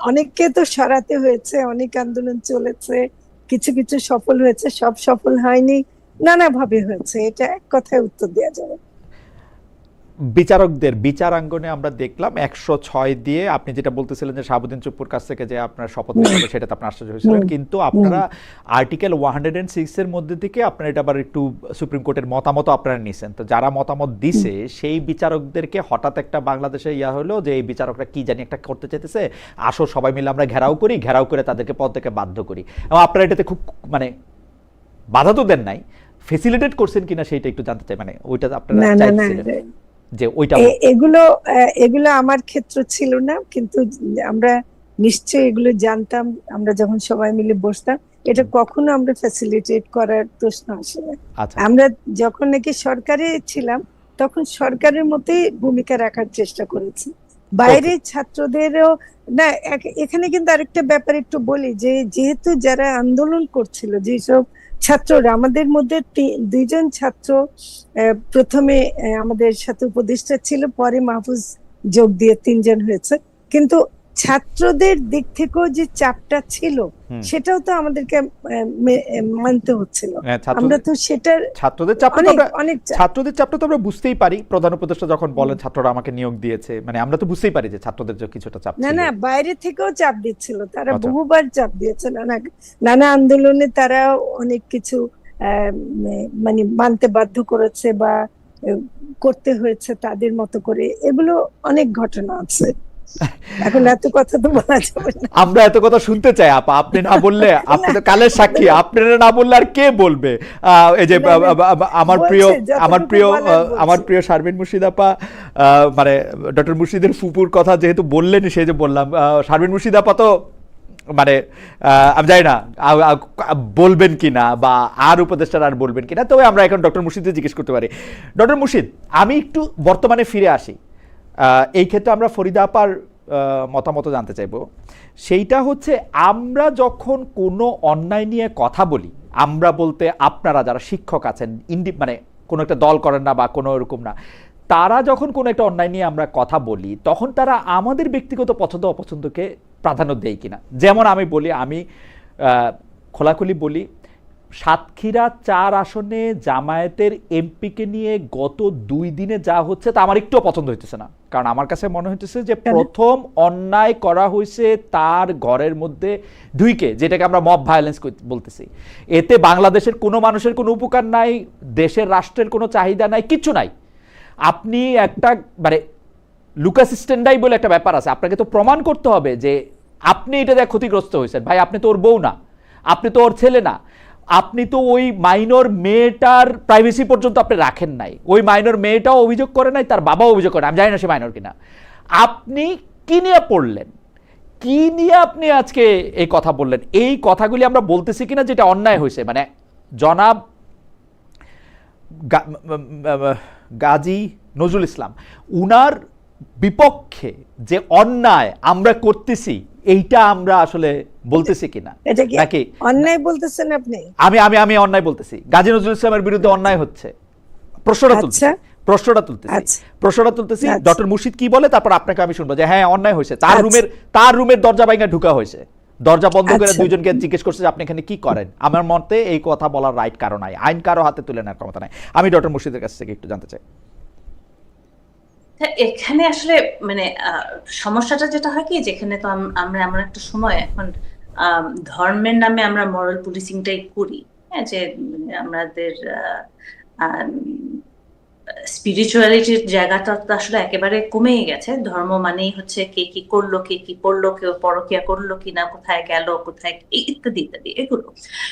অনেককে তো সরাতে হয়েছে, অনেক আন্দোলন চলেছে, কিছু কিছু সফল হয়েছে, সব সফল হয়নি, নানাভাবে হয়েছে, এটা এক কথায় উত্তর দেওয়া যাবে। বিচারকদের বিচারাঙ্গনে আমরা দেখলাম 106 দিয়ে, আপনি যেটা বলতেছিলেন যে শাহাবুদ্দিন চুপ্পুর কাছ থেকে যে আপনার শপথ নিতে সেটাতে আপনার আশ্চর্য হয়েছিলেন, কিন্তু আপনারা আর্টিকেল 106 এর মধ্যে থেকে আপনারা এটা আবার একটু সুপ্রিম কোর্টের মতামত আপনারা নিছেন। তো যারা মতামত দিছে সেই বিচারকদেরকে হঠাৎ একটা বাংলাদেশে হলো যে এই বিচারকরা কি জানি একটা করতে চাইতেছে, আসো সবাই মিলে আমরা ঘেরাও করি, ঘেরাও করে তাদেরকে পদ থেকে বাধ্য করি। এবং আপনারা এটাতে খুব মানে বাধা তো দেন নাই, ফেসিলিটেট করছেন কিনা সেটা একটু জানতে চাই, মানে ওইটা আপনারা চাইছিলেন যে ওইটা? এগুলো আমার ক্ষেত্র ছিল না, কিন্তু আমরা নিশ্চয়ই এগুলো জানতাম। আমরা যখন সবাই মিলে বসতাম, এটা কখনো আমরা ফ্যাসিলিটেট করার প্রশ্ন আসে না। আমরা যখন নাকি সরকারে ছিলাম তখন সরকারের মতোই ভূমিকা রাখার চেষ্টা করেছি। বাইরে ছাত্রদেরও না, এখানে কিন্তু আরেকটা ব্যাপার একটু বলি, যে যেহেতু যারা আন্দোলন করছিল, যেসব ছাত্ররা, আমাদের মধ্যে 2জন ছাত্র প্রথমে আমাদের সাথে উপদেষ্টা ছিল, পরে মাহফুজ যোগ দিয়ে 3জন হয়েছে, কিন্তু ছাত্রদের দিক থেকেও যে চাপটা ছিল সেটাও তো আমাদেরকে মানতে হচ্ছিল। আমরা তো সেটা ছাত্রদের চাপটা তো আমরা বুঝতেই পারি, প্রধান উপদেষ্টা যখন বলেন ছাত্ররা আমাকে নিয়োগ দিয়েছে, মানে আমরা তো বুঝতেই পারি যে ছাত্রদের যে কিছুটা চাপ ছিল। না, বাইরে থেকেও চাপ দিচ্ছিল, তারা বহুবার চাপ দিয়েছে, নানা আন্দোলনে তারা অনেক কিছু মানে মানতে বাধ্য করেছে বা করতে হয়েছে তাদের মতো করে, এগুলো অনেক ঘটনা আছে। এখন এত কথা তো বলা যাবে না, আমরা এত কথা শুনতে চাই আপা, আপনি না বললে, আপনি তো কালের সাক্ষী, আপনারা না বললে আর কে বলবে? এই যে আমার প্রিয় শারমিন মুর্শিদ আপা, মানে ডক্টর মুর্শিদের ফুপুর কথা যেহেতু বললেন, সেই যে বললাম, শারমিন মুর্শিদ আপা তো মানে আমি জানি না বলবেন কিনা বা আর উপদেষ্টারা আর বলবেন কিনা, তবে আমরা এখন ডক্টর মুর্শিদকে জিজ্ঞেস করতে পারি। ডক্টর মুর্শিদ, আমি একটু বর্তমানে ফিরে আসি, এই ক্ষেত্রে আমরা ফরিদা আপার মতামত জানতে চাইব। সেইটা হচ্ছে, আমরা যখন কোনো অন্যায় নিয়ে কথা বলি, আমরা বলতে আপনারা যারা শিক্ষক আছেন, মানে কোনো একটা দল করেন না বা কোনো এরকম না, তারা যখন কোনো একটা অন্যায় নিয়ে আমরা কথা বলি তখন তারা আমাদের ব্যক্তিগত পছন্দ অপছন্দকে প্রাধান্য দেয় কিনা। যেমন আমি বলি, আমি খোলাখুলি বলি, সাতক্ষীরা 4 আসনে জামায়াতের এমপিকে নিয়ে গত 2 দিনে যা হচ্ছে তা আমার একটু পছন্দ হইতেছে না। কারণ আমার কাছে মনে হইতেছে যে প্রথম অন্যায় করা হয়েছে তার ঘরের মধ্যে ঢুইকে, যেটাকে আমরা মব ভায়োলেন্স বলতেছি। এতে বাংলাদেশের কোনো মানুষের কোনো উপকার নাই, দেশের রাষ্ট্রের কোনো চাহিদা নাই, কিচ্ছু নাই। আপনি একটা মানে লুকাস স্ট্যান্ডাই বলে একটা ব্যাপার আছে, আপনাকে তো প্রমাণ করতে হবে যে আপনি এটা দিয়ে ক্ষতিগ্রস্ত হয়েছেন। ভাই আপনি তো ওর বউ না, আপনি তো ওর ছেলে না, আপনি তো ওই মাইনর মেয়েটার প্রাইভেসি পর্যন্ত আপনি রাখেন নাই, ওই মাইনর মেয়েটাও অভিযোগ করে নাই, তার বাবাও অভিযোগ করে, আমি জানি না সে মাইনর কিনা। আপনি কি নিয়ে পড়লেন, কি নিয়ে আপনি আজকে এই কথা বললেন? এই কথাগুলি আমরা বলতেছি কিনা যেটা অন্যায় হয়েছে, মানে জনাব গাজী নজরুল ইসলাম উনার বিপক্ষে যে অন্যায় আমরা করতেছি এইটা আমরা আসলে বলতেছি কিনা, এটা কি নাকি অন্যায় বলতেছেন আপনি? আমি আমি আমি অন্যায় বলতেছি, গাজী নজরুল ইসলামের বিরুদ্ধে অন্যায় হচ্ছে, প্রশ্নটা তুলতেছি। ডক্টর মুর্শিদ কি বলে তারপর আপনাকে আমি শুনবো যে হ্যাঁ অন্যায় হয়েছে, তার রুমের দরজা ভাঙা ঢুকা হয়েছে, দরজা বন্ধ করে দুইজনকে জিজ্ঞেস করছে যে আপনি এখানে কি করেন। আমার মতে এই কথা বলার রাইট কারো নাই, আইন কারো হাতে তুলে নেওয়ার ক্ষমতা নাই। আমি ডক্টর মুর্শিদের কাছ থেকে একটু জানতে চাই। এখানে আসলে মানে সমস্যাটা যেটা হয় কি, যেখানে তো আমরা এমন একটা সময় এখন ধর্মের নামে আমরা মরাল পুলিশিংটাই করি, হ্যাঁ, যে আমাদের স্পিরিচুয়ালিটির জায়গাটা তো আসলে একেবারে কমেই গেছে। ধর্ম মানেই হচ্ছে কে কি করলো, কে কি পড়লো, কেউ পরকিয়া করলো কিনা, কোথায় গেল, কোথায় ইত্যাদি ইত্যাদি এগুলো।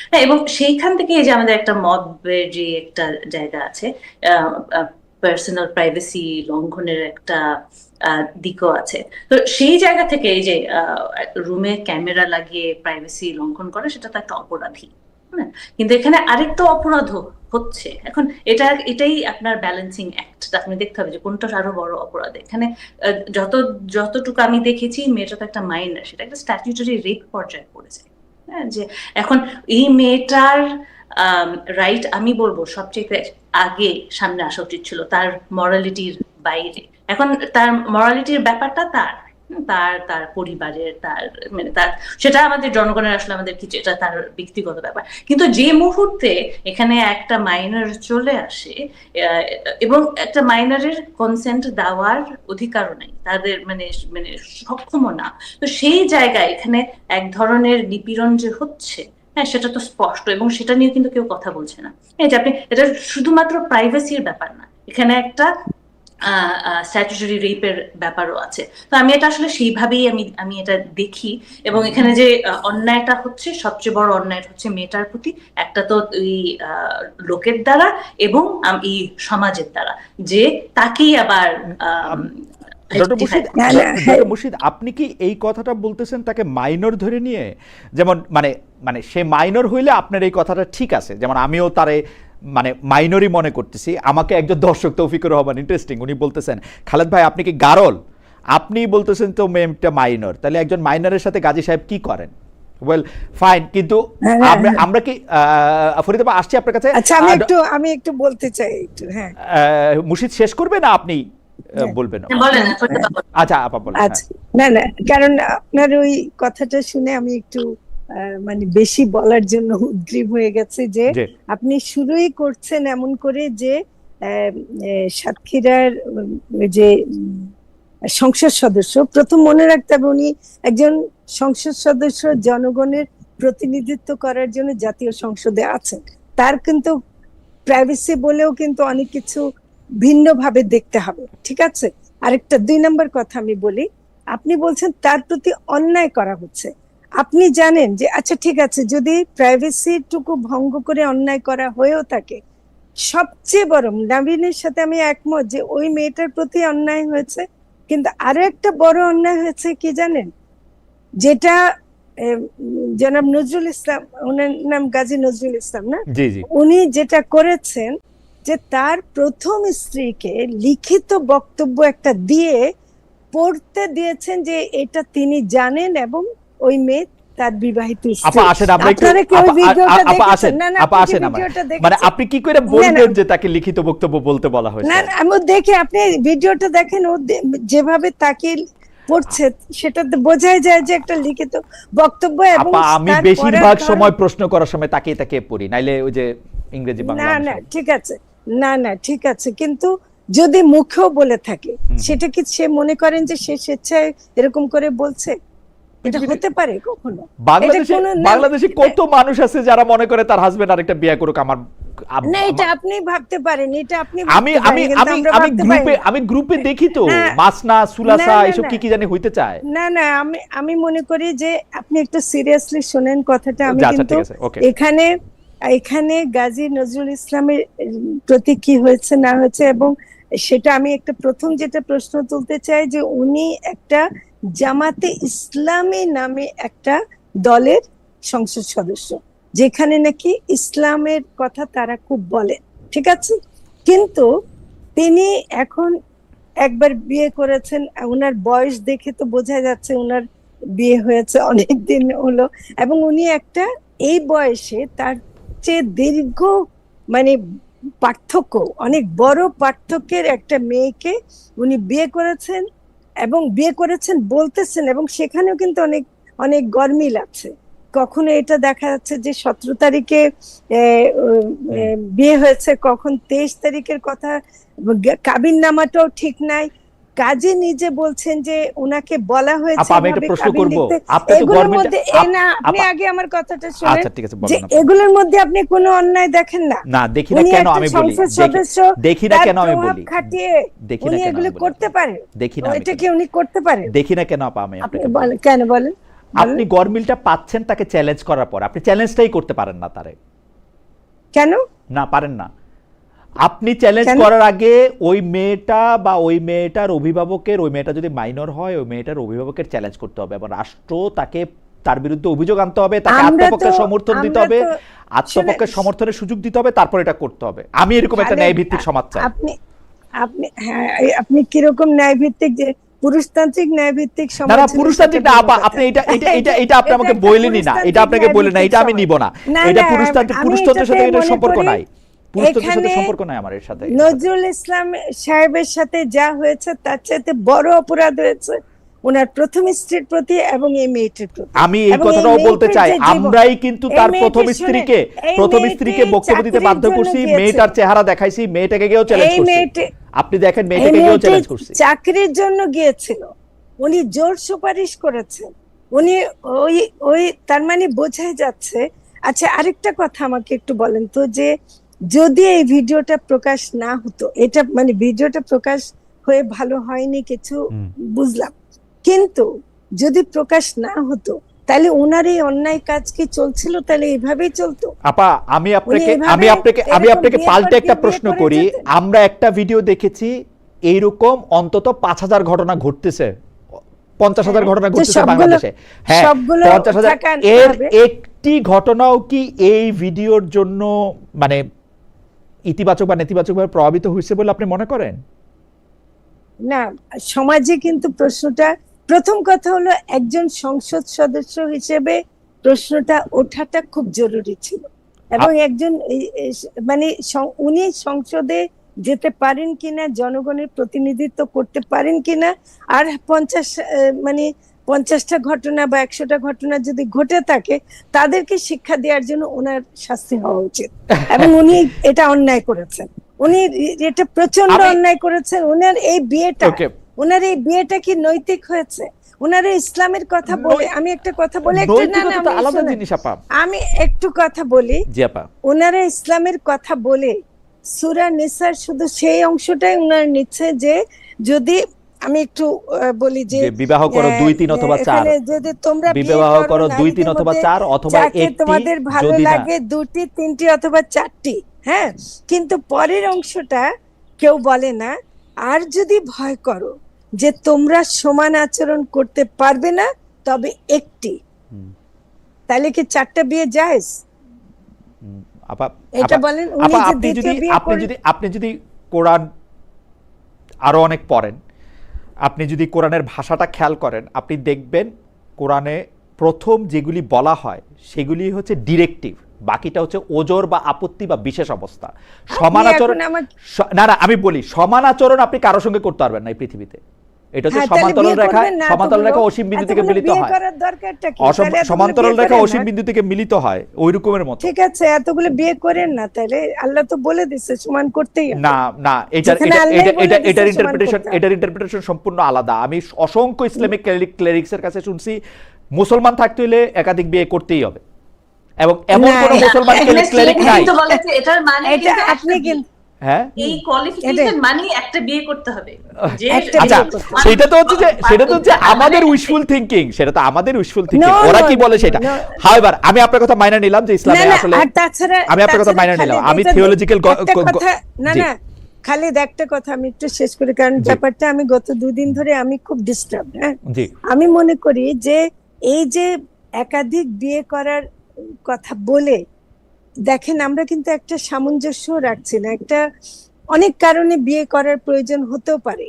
হ্যাঁ, এবং সেইখান থেকে যে আমাদের একটা মবের যে একটা জায়গা আছে, পার্সোনাল প্রাইভেসি লঙ্ঘনের একটা দিকও আছে। তো সেই জায়গা থেকে এই যে রুমে ক্যামেরা লাগিয়ে প্রাইভেসি লঙ্ঘন করে, সেটা তো একটা অপরাধী। কিন্তু এখানে আরেকটা অপরাধ হচ্ছে এখন, এটাই আপনার ব্যালেন্সিং অ্যাক্ট। আপনি দেখতে হবে যে কোনটা আরো বড় অপরাধ। এখানে যতটুকু আমি দেখেছি, মেয়েটা তো একটা মাইনর, সেটা একটা স্ট্যাটিউটরি রেপ পর্যায়ে পড়েছে। হ্যাঁ, যে এখন এই মেয়েটার রাইট আমি বলবো সবচেয়ে আগে সামনে আসা উচিত ছিল, তার মরালিটির বাইরে। এখন তার মরালিটির ব্যাপারটা তার পরিবারের, তার মানে তার, সেটা আমাদের জনগণের আসলে আমাদের কিছু, এটা তার ব্যক্তিগত ব্যাপার। কিন্তু যে মুহূর্তে এখানে একটা মাইনর চলে আসে এবং একটা মাইনরের কনসেন্ট দেওয়ার অধিকারও নাই, তাদের মানে সক্ষমও না, তো সেই জায়গায় এখানে এক ধরনের নিপীড়ন যে হচ্ছে, হ্যাঁ, সেটা তো স্পষ্ট, এবং সেটা নিয়ে কিন্তু কেউ কথা বলছে না। এই যে আপনি, এটা শুধুমাত্র প্রাইভেসির ব্যাপার না, এখানে একটা স্ট্যাচুটরি রেপের ব্যাপারও আছে। তো আমি এটা আসলে সেইভাবেই আমি এটা দেখি। এবং এখানে যে অন্যায়টা হচ্ছে, সবচেয়ে বড় অন্যায় হচ্ছে মেয়েটার প্রতি, একটা তো এই লোকের দ্বারা এবং এই সমাজের দ্বারা, যে তাকেই আবার ডক্টর মুর্শিদ, আপনি কি এই কথাটা বলতেছেন তাকে মাইনর ধরে নিয়ে? যেমন মানে সে মাইনর হইলে আপনার এই কথাটা ঠিক আছে, যেমন আমিও তারে মানে মাইনরই মনে করতেছি। আমাকে একজন দর্শক তৌফিকুর রহমান, ইন্টারেস্টিং, উনি বলতেছেন খালেদ ভাই আপনি কি গারল, আপনি বলতেছেন তো মেয়েটা মাইনর, তাহলে একজন মাইনরের সাথে গাজী সাহেব কি করেন? ওয়েল ফাইন, কিন্তু আমরা কি ফরিদা আপা আসছি আপনার কাছে। আচ্ছা, আমি একটু বলতে চাই একটু। হ্যাঁ, মুর্শিদ শেষ করবে না আপনি বলবেন? আচ্ছা আপা বলেন। আচ্ছা, না, কারণ আপনার ওই কথাটা শুনে আমি একটু মানে বেশি বলার জন্য উদ্গ্রীব হয়ে গেছে যে আপনি শুরুই করছেন এমন করে যে সাতক্ষীরার যে সংসদ সদস্য, প্রথম মনে রাখতে হবে উনি একজন সংসদ সদস্য, জনগণের প্রতিনিধিত্ব করার জন্য জাতীয় সংসদে আছেন। তার কিন্তু প্রাইভেসি বলেও কিন্তু অনেক কিছু ভিন্নভাবে দেখতে হবে, ঠিক আছে? আরেকটা 2 নম্বর কথা আমি বলি, আপনি বলছেন তার প্রতি অন্যায় করা হচ্ছে। আপনি জানেন যে আচ্ছা ঠিক আছে, যদি প্রাইভেসিটুকু ভঙ্গ করে অন্যায় করা হয়েও থাকে, সবচেয়ে বড়, নবীনের সাথে আমি একমত যে ওই মেয়েটার প্রতি অন্যায় হয়েছে, কিন্তু আরো একটা বড় অন্যায় হয়েছে কি জানেন? যেটা জনাব নজরুল ইসলাম, ওনার নাম গাজী নজরুল ইসলাম না, উনি যেটা করেছেন যে তার প্রথম স্ত্রীকে লিখিত বক্তব্য একটা দিয়ে পড়তে দিয়েছেন যে এটা তিনি জানেন এবং ওই মেয়ে তার বিবাহিত স্ত্রী। মানে আপনি কি করে বলবেন যে তাকে লিখিত বক্তব্য বলতে বলা হয়েছে? না, আমি দেখে, আপনি ভিডিওটা দেখেন, ও যেভাবে তাকে পড়ছে, সেটা তো বোঝাই যায় যে একটা লিখিত বক্তব্য। এবং আপা আমি তার বেশিরভাগ পড়ার ধরন- সময় প্রশ্ন করার সময় তাকিয়ে পড়ি, নাইলে ওই যে ইংরেজি বাংলা না আমি না সব- ঠিক আছে, না ঠিক আছে, কিন্তু যদি মুখেও বলে থাকে সেটা কি সে মনে করেন যে সে স্বেচ্ছায় এরকম করে বলছে? এটা হতে পারে কখনো? বাংলাদেশে এটা কোনো না- বাংলাদেশে কত মানুষ আছে যারা মনে করে তার হাজবেন্ড আরেকটা বিয়ে করুক। আমার না, এটা আপনি ভাবতে পারেন, এটা আপনি আমি ভাবতে আমি পারেন, কিন্তু আমি আমরা আমি ভাবতে পারি গ্রুপে না। আমি গ্রুপে দেখি তো না, মাসনা সুলাসা না, এসব না। কি জানি হইতে চায়। না আমি মনে করি যে আপনি একটু সিরিয়াসলি শুনেন কথাটা। আমি আচ্ছা, কিন্তু ঠিক আছে, ওকে। এখানে এখানে গাজী নজরুল ইসলামের প্রতি কি হয়েছে না হয়েছে, এবং সেটা আমি একটা প্রথম যেটা প্রশ্ন তুলতে চাই যে উনি একটা জামাতে ইসলামী নামে একটা দলের সংসদ সদস্য, যেখানে নাকি ইসলামের কথা তারা খুব বলেন, ঠিক আছে? কিন্তু তিনি এখন একবার বিয়ে করেছেন, ওনার বয়স দেখে তো বোঝা যাচ্ছে ওনার বিয়ে হয়েছে অনেক দিন হলো, এবং উনি একটা এই বয়সে তার চেয়ে দীর্ঘ মানে পার্থক্য, অনেক বড় পার্থক্যের একটা মেয়েকে উনি বিয়ে করেছেন, এবং বিয়ে করেছেন বলতেছেন, এবং সেখানেও কিন্তু অনেক অনেক গরমিল আছে। কখনো এটা দেখা যাচ্ছে যে 17 তারিখে বিয়ে হয়েছে, কখন 23 তারিখের কথা, কাবিন নামাটাও ঠিক নাই। কাজী নিজে বলছেন যে ওনাকে বলা হয়েছে আপা আমি একটা এভাবে প্রশ্ন কাবিন করব, লিখতে। আপনি তো এগুলোর গভর্নমেন্ট মধ্যে না, আপনি আগে আমার কথাটা শুনেন, আচ্ছা ঠিক আছে যে বলেন আপা। এগুলোর মধ্যে আপনি কোনো অন্যায় দেখেন না? না দেখি না উনি কেন, একটা আমি বলি সংসদ সদস্য, দেখি না তার কেন আমি প্রভাব বলি খাটিয়ে দেখি না উনি কেন এগুলো আমি বলি। করতে পারেন? দেখি না আমি এটা কেন। কি উনি করতে পারেন? দেখি না কেন আপা, আমি আপনি আপনাকে বলি। বলেন, কেন বলেন? আপনি গরমিলটা পাচ্ছেন তাকে চ্যালেঞ্জ করার পর, আপনি চ্যালেঞ্জটাই করতে পারেন না তারে। কেন না পারেন না। আপনি চ্যালেঞ্জ কেন? করার আগে ওই মেয়েটা বা ওই মেয়েটার অভিভাবকের, ওই মেয়েটা যদি মাইনর হয় ওই মেয়েটার অভিভাবকের চ্যালেঞ্জ করতে হবে, এবং রাষ্ট্র তাকে তার বিরুদ্ধে অভিযোগ আনতে হবে, তাকে আমরা আত্মপক্ষের তো- সমর্থন দিতে আমরা হবে, তো- আত্মপক্ষের সমর্থনের সুযোগ দিতে হবে, তারপর এটা করতে হবে। আমি এরকম একটা তাহলে ন্যায়ভিত্তিক সমাজ চাই। আপনি আপনি হ্যাঁ, আপনি কিরকম ন্যায়ভিত্তিক, যে পুরুষতান্ত্রিক ন্যায়ভিত্তিক সমাজ? না না হলে পুরুষতান্ত্রিক সেটা না বড় আপা, কথা। আপনি এটা আপনি আমাকে এটা বলেনই না, এটা আপনাকে বলে না, এটা আমি পুরুষতান্ত্রিক নিব না। না, এটা না, পুরুষতান্ত্রিক, আমি পুরুষতন্ত্রের সাথে এটাতে এটা মনে সম্পর্ক করি নাই, পুরুষতন্ত্রের সাথে এখানে সম্পর্ক নাই আমার এর সাথে। নজরুল ইসলাম সাহেবের সাথে যা হয়েছে তার চাইতে বড় অপরাধ হয়েছে ওনার প্রথম স্ত্রীর প্রতি এবং এই মেয়েটির প্রতি। আমি এই এবং কথাটাও বলতে মেয়েটির চাই, যে জীবন, আমরাই কিন্তু এই তার মেয়েটি প্রথম শুনেন, স্ত্রীকে এই বক্তব্য দিতে মেয়েটি বাধ্য চাকরির করছি, জন্য মেয়েটার গিয়েছিল। চেহারা দেখাইছি, মেয়েটাকে গিয়েও চ্যালেঞ্জ এই করছি। মেয়েটি- আপনি দেখেন এই মেয়েটাকে গিয়েও মেয়েটি চ্যালেঞ্জ করছি। চাকরির জন্য গিয়েছিল, উনি জোর সুপারিশ করেছেন, উনি ওই ওই তার মানে বোঝাই যাচ্ছে। আচ্ছা, আরেকটা কথা আমাকে একটু বলেন তো, যে যদি এই ভিডিওটা প্রকাশ না হতো, এটা মানে ভিডিওটা প্রকাশ হয়ে ভালো হয়নি কিছু বুঝলাম, কিন্তু যদি প্রকাশ না হতো তাহলে ওনার এই অন্যায় কাজ কি চলছিল? তাহলে এইভাবেই চলতো? আপা আমি আপনাকে এভাবে আমি আপনাকে আমি এরকম আপনাকে বিয়ে পাল্টে করে একটা বিয়ে প্রশ্ন করে করি। যেতেন? আমরা একটা ভিডিও দেখেছি এইরকম অন্তত 5000 ঘটনা ঘটতেছে, 50,000 ঘটনা তো ঘটতেছে সবগুলো- বাংলাদেশে। হ্যাঁ সবগুলো 50,000, টাকা আনতে এর হবে। একটি ঘটনাও কি এই ভিডিওর জন্য মানে ইতিবাচক বা নেতিবাচকভাবে প্রভাবিত হয়েছে বলে আপনি মনে করেন? না, সমাজে কিন্তু প্রশ্নটা, প্রথম কথা হলো একজন সংসদ সদস্য হিসেবে প্রশ্নটা ওঠাটা খুব জরুরি ছিল, এবং একজন মানে উনি সংসদে যেতে পারেন কিনা, জনগণের প্রতিনিধিত্ব করতে পারেন কিনা, আর 50টা ঘটনা বা 100টা ঘটনা যদি ঘটে থাকে তাদেরকে শিক্ষা দেওয়ার জন্য ওনার শাস্তি হওয়া উচিত। এবং উনি এটা অন্যায় করেছেন, উনি এটা প্রচন্ড অন্যায় করেছেন। ওনার এই বিয়েটা কি নৈতিক হয়েছে? ওনারা ইসলামের কথা বলে, আমি একটা কথা বলে একটু, না না নৈতিকতা তো আলাদা জিনিস আপা। আমি একটু কথা বলি। জি আপা। ওনারা ইসলামের কথা বলে সূরা নিসার শুধু সেই অংশটাই ওনারা নিচ্ছে, যে যদি আমি একটু বলি যে বিবাহ করো 2, 3 অথবা 4, যদি তোমরা বিবাহ করো 2, 3 অথবা 4, অথবা একটি, তোমাদের ভালো যদি না লাগে 2টি, 3টি অথবা 4টি। হ্যাঁ, কিন্তু পরের অংশটা কেউ বলে না, আর যদি ভয় করো যে তোমরা সমান আচরণ করতে পারবে না তবে একটি। তাহলে কি 4টা বিয়ে জায়েজ? আপা এটা বলেন। উনি আপা যে আপনি দ্বিতীয় যদি বিয়ে আপনি যদি কোরআন আরো অনেক পড়েন, আপনি যদি কোরআনের ভাষাটা খেয়াল করেন, আপনি দেখবেন কোরআনে প্রথম যেগুলি বলা হয় সেগুলি হচ্ছে ডিরেক্টিভ, বাকিটা হচ্ছে ওজর বা আপত্তি বা বিশেষ অবস্থা। সমান আচরণ, না না আমি বলি, সমান আচরণ আপনি কারোর সঙ্গে করতে পারবেন না এই পৃথিবীতে। এটা হচ্ছে হ্যাঁ, তাহলে সমান্তরাল বিয়ে রেখা, করবেন না সমান্তরাল এতগুলো, রেখা অসীম বিন্দু থেকে এতগুলো মিলিত বিয়ে হয়। করার দরকারটা কি? তাহলে এতগুলো সমান্তরাল বিয়ে রেখা করেন অসীম না। বিন্দু থেকে মিলিত হয় ওই রকমের মতো। ঠিক আছে, এতগুলো বিয়ে করেন না, তাহলে আল্লাহ তো বলে দিচ্ছে সমান করতেই হবে। না না, যেখানে আল্লাহ বলে দিচ্ছে এটার সমান ইন্টারপ্রিটেশন, করতে হবে। এটার ইন্টারপ্রিটেশন সম্পূর্ণ আলাদা। আমি অসংখ্য ইসলামিক ক্লেরিক্সের কাছে শুনছি মুসলমান থাকতে হলে একাধিক বিয়ে করতেই হবে, এবং এমন না, কোন মুসলমান ক্লেরিক নাই। কিন্তু বলে যে এটার মানে এটা কিন্তু আপনি একটা বিয়ে। কিন্তু হ্যাঁ, এই কোয়ালিফিকেশন মানে একটা বিয়ে করতে হবে, যে একটা আচ্ছা, বিয়ে করতে হবে। সেটা তো হচ্ছে যে আমাদের মানে উইশফুল থিংকিং, সেটা তো আমাদের উইশফুল থিংকিং, No, ওরা no, কি বলে no, সেটা। no. হাওয়েভার আমি আপনার কথা মাইনা নিলাম যে না ইসলামে না, আসলে, আর তাছাড়া আমি আপনার কথা মাইনা নিলাম, আমি থিওলজিক্যাল একটা কথা, না না, খালিদ একটা কথা আমি একটু শেষ করি, কারণ জি। ব্যাপারটা আমি গত 2 দিন ধরে আমি খুব ডিস্টার্ব। হ্যাঁ, জি আমি মনে করি যে এই যে একাধিক বিয়ে করার কথা বলে, দেখেন আমরা কিন্তু একটা সামঞ্জস্য রাখছি না। একটা অনেক কারণে বিয়ে করার প্রয়োজন হতেও পারে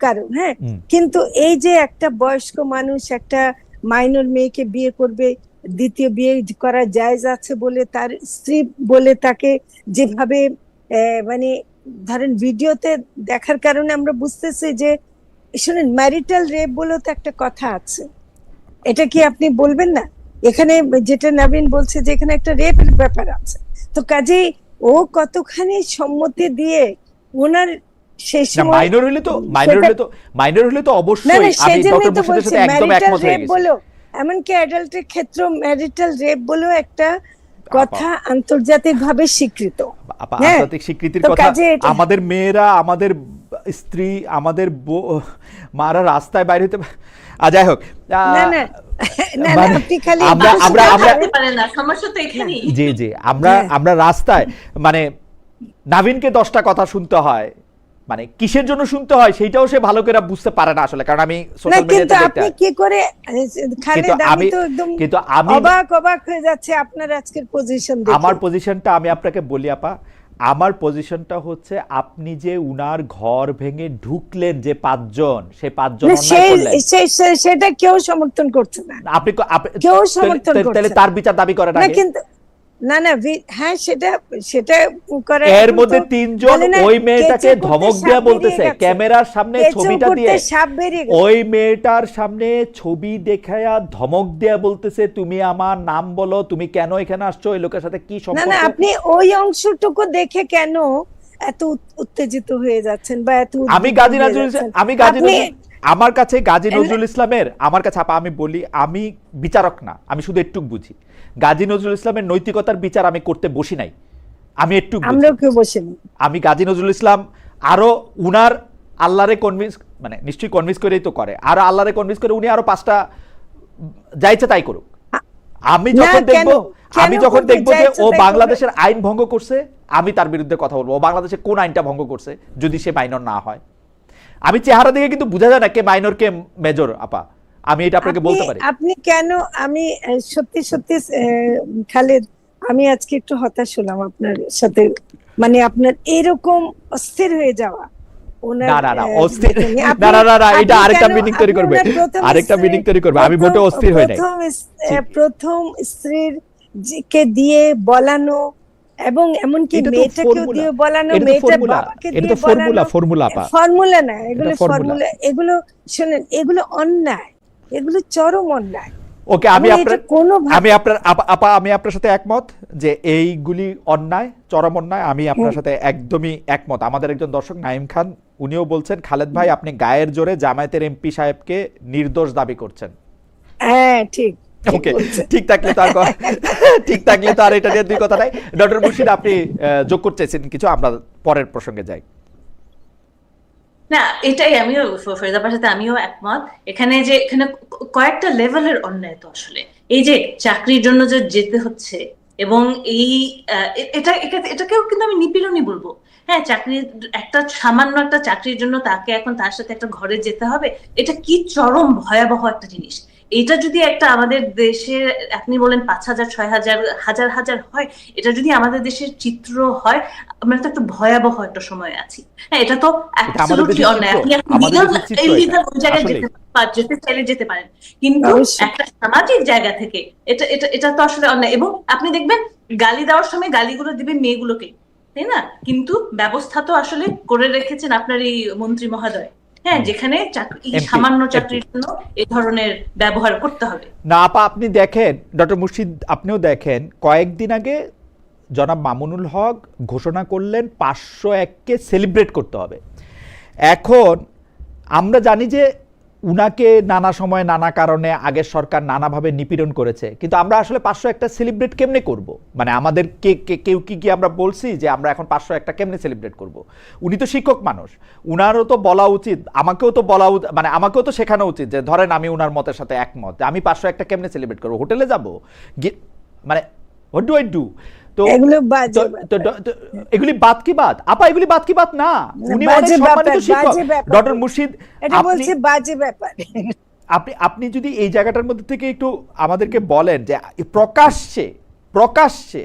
কারণ, হ্যাঁ, হুম। কিন্তু এই যে একটা বয়স্ক মানুষ একটা মাইনর মেয়েকে বিয়ে করবে, দ্বিতীয় বিয়ে করা জায়েজ আছে বলে তার স্ত্রী বলে তাকে যেভাবে মানে ধরেন ভিডিওতে দেখার কারণে আমরা বুঝতেছি যে, শুনেন, ম্যারিটাল রেপ বলেও তো একটা কথা আছে, এটা কি আপনি বলবেন না? এখানে যেটা নবীন বলছে যে এখানে একটা রেপের ব্যাপার আছে, তো কাজেই ও কতখানি সম্মতি দিয়ে ওনার সেই না, সময় মাইনর হলে তো মাইনর হলে তো না অবশ্যই না, আমি সেজন্যই ডক্টর তো মুর্শিদের বলছি সাথে একদম ম্যারিটাল একমত হয়ে রেপ গেছি। বলো, এমনকি অ্যাডাল্টের ক্ষেত্রে ম্যারিটাল রেপ বলেও একটা কথা আন্তর্জাতিক ভাবে স্বীকৃত। হ্যাঁ, আন্তর্জাতিক স্বীকৃতির তো কথা। কাজে আমাদের মেয়েরা, আমাদের স্ত্রী, আমাদের মারা রাস্তায় বাইরে হতে, যাই হোক, না না না না, মানে আপনি খালি আমরা থাকতে পারে না, সমস্যা তো এখানেই। জি জি, আমরা রাস্তায় মানে নাভিনকে 10টা কথা শুনতে হয়, মানে কিসের জন্য শুনতে হয় সেইটাও সে ভালো করে বুঝতে পারে না আসলে, কারণ আমি না, সোশ্যাল কিন্তু মিডিয়াতে দেখতে আপনি কি করে খালেদ, আমি তো একদম অবাক হয়ে যাচ্ছে আপনার আজকের পজিশন দেখে। আমার পজিশনটা আমি আপনাকে বলি আপা, আমার পজিশনটা হচ্ছে আপনি যে উনার ঘর ভেঙে ঢুকলেন যে 5 জন, সেই 5 জন অন্যায় করলেন, সেটা কেউ সমর্থন করছে না, আপনি কেউ সমর্থন করছে তাহলে তার বিচার দাবি করেন না। আগে। কিন্তু না না, হ্যাঁ, সেটা করে এর মধ্যে 3 জন ওই মেয়েটাকে ধমক দেয়া বলতেছে, ক্যামেরার সামনে ছবিটা দিয়ে ওই মেয়েটার সামনে ছবি দেখায়া ধমক দেয়া বলতেছে, তুমি আমার নাম বলো, তুমি কেন এখানে আসছো, এই লোকের সাথে কি না সম্পর্ক। না, আপনি ওই অংশটুকু দেখে কেন এত উত্তেজিত হয়ে যাচ্ছেন বা এত আমি গাজী নজরুল আমার কাছে গাজী নজরুল ইসলামের, আমার কাছে আপা আমি বলি, আমি বিচারক না, আমি শুধু একটু বুঝি। গাজী নজরুল ইসলামের নৈতিকতার বিচার আমি করতে বসি নাই, আমি একটু আমরাও কেউ বসিনি। আমি গাজী নজরুল ইসলাম আরো উনার আল্লাহরে কনভিন্স, মানে নিশ্চয়ই কনভিন্স করেই তো করে, আর আল্লাহরে কনভিন্স করে উনি আরো 5টা যা ইচ্ছা তাই করুক। আমি যখন দেখবো যে ও বাংলাদেশের আইন ভঙ্গ করছে, আমি তার বিরুদ্ধে কথা বলবো। ও বাংলাদেশে কোন আইনটা ভঙ্গ করছে যদি সে মাইনর না হয়। আমি চেহারা দেখে কিন্তু বোঝা যায় না কে মাইনর কে মেজর আপা, আমি এটা আপনাকে বলতে পারি। আপনি কেন, আমি সত্যি সত্যি খালেদ, আমি আজকে একটু হতাশ হলাম আপনার সাথে, মানে আপনার এরকম অস্থির হয়ে যাওয়া। না না না, অস্থির না, এটা আরেকটা মিনিং তৈরি করবে, আমি মোটে অস্থির হই নাই। প্রথম স্ত্রীর কে দিয়ে বলানো, এবং এমনকি মেয়েটাকেও দিয়ে বলানো, মেয়েটার বাবাকে দিয়ে বলানো, ফর্মুলা না, এগুলো শুনেন, এগুলো অন্যায়, এগুলো চরম অন্যায়। ওকে, আমি আপনার সাথে একমত যে এইগুলি অন্যায়, চরম অন্যায়, আমি আপনার সাথে একদমই একমত। আমাদের একজন দর্শক নাইম খান, উনিও বলছেন, খালেদ ভাই আপনি গায়ের জোরে জামায়াতের এমপি সাহেবকে নির্দোষ দাবি করছেন। হ্যাঁ, ঠিক। ওকে, ঠিক থাকলে তো আর এটা নিয়ে দুই কথা নাই। ডক্টর মুর্শিদ, আপনি যোগ করতে চাইছেন কিছু? আমরা পরের প্রসঙ্গে যাই। না, এটাই আমিও ফরিদার সাথে আমিও একমত। এখানে কয়েকটা লেভেলের অন্যায় তো আসলে, এই যে চাকরির জন্য যে যেতে হচ্ছে, এবং এটাকেও কিন্তু আমি নিপীড়নই বলবো। হ্যাঁ, সামান্য একটা চাকরির জন্য তাকে এখন তার সাথে একটা ঘরে যেতে হবে, এটা কি চরম ভয়াবহ একটা জিনিস। এটা যদি একটা আমাদের দেশে, আপনি বলেন 5,000, 6,000, হাজার হাজার হয়, এটা যদি আমাদের দেশের চিত্র হয়, আমরা তো একটা ভয়াবহ একটা সময় আছি। হ্যাঁ, এটা তো অ্যাবসলিউটলি অন্যায়। আপনি ওই জায়গায় যেতে চাইলে যেতে পারেন, কিন্তু একটা সামাজিক জায়গা থেকে এটা তো আসলে অন্যায়। এবং আপনি দেখবেন গালি দেওয়ার সময় গালিগুলো দিবেন মেয়েগুলোকে, তাই না? কিন্তু ব্যবস্থা তো আসলে করে রেখেছেন আপনার এই মন্ত্রী মহোদয়। হ্যাঁ, যেখানে এই MP সামান্য চাকরির জন্য এই ধরনের ব্যবহার করতে হবে। না আপা, আপনি দেখেন ডক্টর মুর্শিদ, আপনিও দেখেন কয়েকদিন আগে জনাব মামুনুল হক ঘোষণা করলেন 501কে সেলিব্রেট করতে হবে। এখন আমরা জানি যে উনাকে নানা সময় নানা কারণে আগের সরকার নানাভাবে নিপীড়ন করেছে, কিন্তু আমরা আসলে 501টা সেলিব্রেট কেমনে করব? মানে আমাদের কেউ কি আমরা বলছি যে আমরা এখন 501টা কেমনে সেলিব্রেট করব? উনি তো শিক্ষক মানুষ, উনারও তো বলা উচিত, আমাকেও তো বলা মানে আমাকেও তো শেখানো উচিত যে ধরেন আমি উনার মতের সাথে একমত, আমি 501টা কেমনে সেলিব্রেট করবো? হোটেলে যাব? মানে হোয়াট ডু আই ডু? তো এগুলো বাজে এগুলি বাদ কি বাদ আপা, এগুলি বাদ কি বাদ না, উনি অনেক সম্মানিত শিক্ষক ডক্টর মুর্শিদ। এটা বলছে বাজে ব্যাপার। আপনি যদি এই জায়গাটার মধ্যে থেকে একটু আমাদেরকে বলেন যে প্রকাশ্যে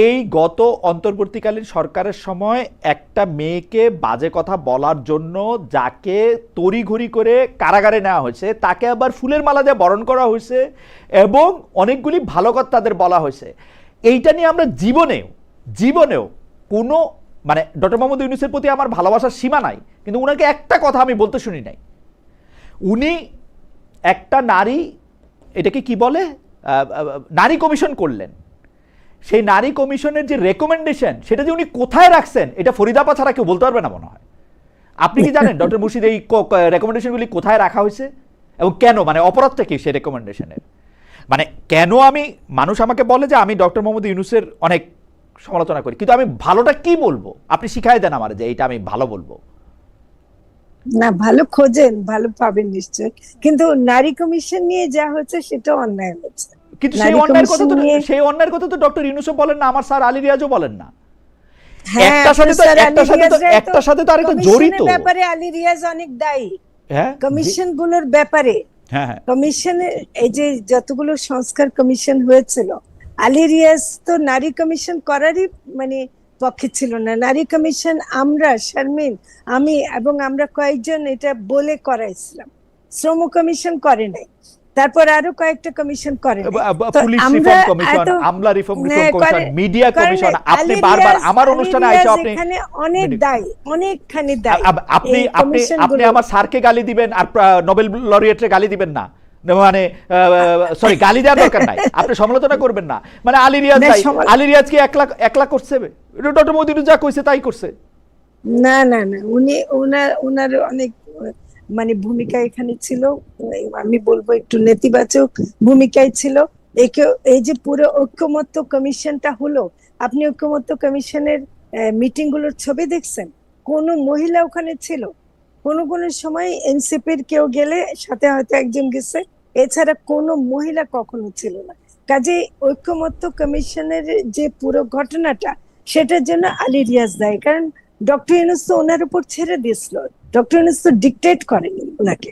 এই গত অন্তর্বর্তীকালীন সরকারের সময় একটা মেয়েকে বাজে কথা বলার জন্য যাকে তড়িঘড়ি করে কারাগারে নেওয়া হয়েছে, তাকে আবার ফুলের মালা দিয়ে বরণ করা হয়েছে এবং অনেকগুলি ভালো কথা তাদের বলা হয়েছে। এইটা নিয়ে আমরা জীবনেও কোনো মানে ডক্টর মোহাম্মদ ইউনূসের প্রতি আমার ভালোবাসার সীমা নাই, কিন্তু উনাকে একটা কথা আমি বলতে শুনি নাই। উনি একটা নারী, এটাকে কি বলে, নারী কমিশন করলেন। সেই নারী কমিশনের যে রেকমেন্ডেশন, সেটা যে উনি কোথায় রাখছেন এটা ফরিদাপা ছাড়া কেউ বলতে পারবে না মনে হয়। আপনি কি জানেন ডক্টর মুর্শিদ এই রেকমেন্ডেশনগুলি কোথায় রাখা হয়েছে এবং কেন? মানে অপরাধটা কি সেই রেকমেন্ডেশনের? মানে কেন মানুষ আমাকে বলে যে আমি ডক্টর মোহাম্মদ ইউনূসের অনেক সমালোচনা করি, কিন্তু আমি ভালোটা কি বলবো? আপনি শিখাই দেন আমার যে এইটা আমি ভালো বলবো। না, ভালো খোঁজেন, ভালো পাবেন নিশ্চয়, কিন্তু নারী কমিশন নিয়ে যা হচ্ছে সেটা অন্যায় হচ্ছে। কিন্তু সেই অন্যায়ের কথা তো ডক্টর ইউনূসও বলেন না, আমার স্যার আলী রিয়াজও বলেন না। একটার সাথে তো আরেকটা জড়িত। ব্যাপারে আলী রিয়াজ অনেক দায়ী, কমিশন গুলোর ব্যাপারে। কমিশনে এই যে যতগুলো সংস্কার কমিশন হয়েছিল, আলী রিয়াজ তো নারী কমিশন করারই মানে পক্ষে ছিল না। নারী কমিশন আমরা শারমিন, আমি এবং আমরা কয়েকজন এটা বলে করাইছিলাম। শ্রম কমিশন করে নাই, তারপর আরো কয়েকটা কমিশন করে, পুলিশ রিফর্ম কমিশন, আমলা রিফর্ম কমিশন, মিডিয়া কমিশন। আপনি বারবার আমার অনুষ্ঠানে আইছো, আপনি এখানে অনেক দায়ী, অনেকখানি দায়ী। আপনি আমার স্যারকে গালি দিবেন আর নোবেল লরিয়েটরে গালি দিবেন না, মানে সরি গালি দেওয়ার দরকার নাই, আপনি সমালোচনা করবেন না। মানে আলী রিয়াজ কি একলা করছে? ডক্টর মোদি যা কইছে তাই করছে? না না না, উনার অনেক মানে ভূমিকা এখানে ছিল, আমি বলবো একটু নেতিবাচক ভূমিকায় ছিল। এই যে পুরো ঐক্যমত্য কমিশনটা হলো, আপনি ঐক্যমত্য কমিশনের মিটিং গুলোর ছবি দেখছেন? কোন মহিলা ওখানে ছিল? কোন সময় এনসিপির কেউ গেলে সাথে হয়তো একজন গেছে, এছাড়া কোনো মহিলা কখনো ছিল না। কাজে ঐক্যমত্য কমিশনের যে পুরো ঘটনাটা, সেটার জন্য আলী রিয়াজ দায়ী। কারণ ডক্টর ইউনূস তো ওনার উপর ছেড়ে দিয়েছিল, ডক্টর ইউনূস তো ডিকটেট করেনি ওনাকে।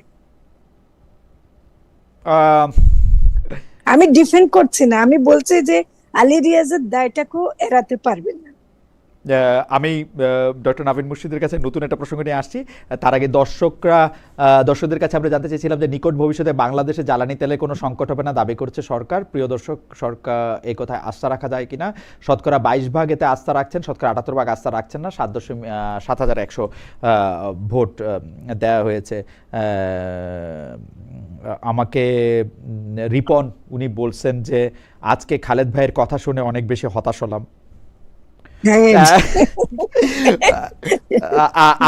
আমি ডিফেন্ড করছি না, আমি বলছি যে আলী রিয়াজের দায়টাকেও এড়াতে পারবেন না। আমি ডক্টর নাভিন মুর্শিদের কাছে নতুন একটা প্রসঙ্গ নিয়ে আসছি। তার আগে দর্শকদের কাছে আমরা জানতে চেয়েছিলাম যে নিকট ভবিষ্যতে বাংলাদেশে জ্বালানি তেলে কোনো সংকট হবে না দাবি করছে সরকার। প্রিয় দর্শক, সরকার এই কথায় আস্থা রাখা যায় কিনা? শতকরা 22% এতে আস্থা রাখছেন, শতকরা 78% আস্থা রাখছেন না। 7,100 ভোট দেওয়া হয়েছে। আমাকে রিপন উনি বলছেন যে আজকে খালেদ ভাইয়ের কথা শুনে অনেক বেশি হতাশ হলাম।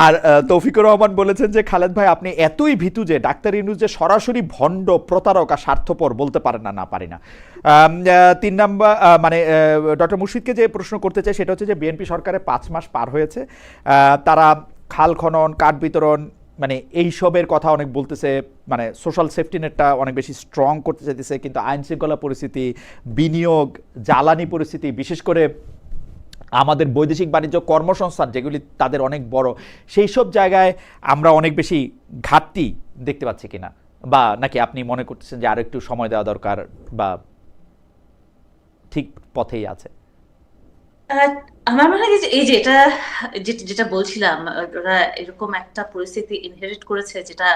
আর তৌফিকুর রহমান বলেছেন যে খালেদ ভাই আপনি এতই ভীতু যে ডাক্তার ইউনূস যে সরাসরি ভণ্ড, প্রতারক আর স্বার্থপর বলতে পারেন না। পারি না। 3 নাম্বার মানে ডক্টর মুর্শিদকে যে প্রশ্ন করতে চাই সেটা হচ্ছে যে বিএনপি সরকারের 5 মাস পার হয়েছে, তারা খাল খনন, কাঠ বিতরণ মানে এইসবের কথা অনেক বলতেছে, মানে সোশ্যাল সেফটি নেটটা অনেক বেশি স্ট্রং করতে চাইতেছে, কিন্তু আইন শৃঙ্খলা পরিস্থিতি, বিনিয়োগ, জ্বালানি পরিস্থিতি, বিশেষ করে আমাদের বৈদেশিক বাণিজ্য, কর্মসংস্থান যেগুলি তাদের অনেক বড়, সেই সব জায়গায় আমরা অনেক বেশি ঘাটতি দেখতে পাচ্ছি কিনা, বা নাকি আপনি মনে করতেছেন যে আরো একটু সময় দেওয়া দরকার বা ঠিক পথেই আছে? আমার মনে হয় যে এই যে এটা যেটা বলছিলাম, ওরা এরকম একটা পরিস্থিতি ইনহেরিট করেছে, যেটা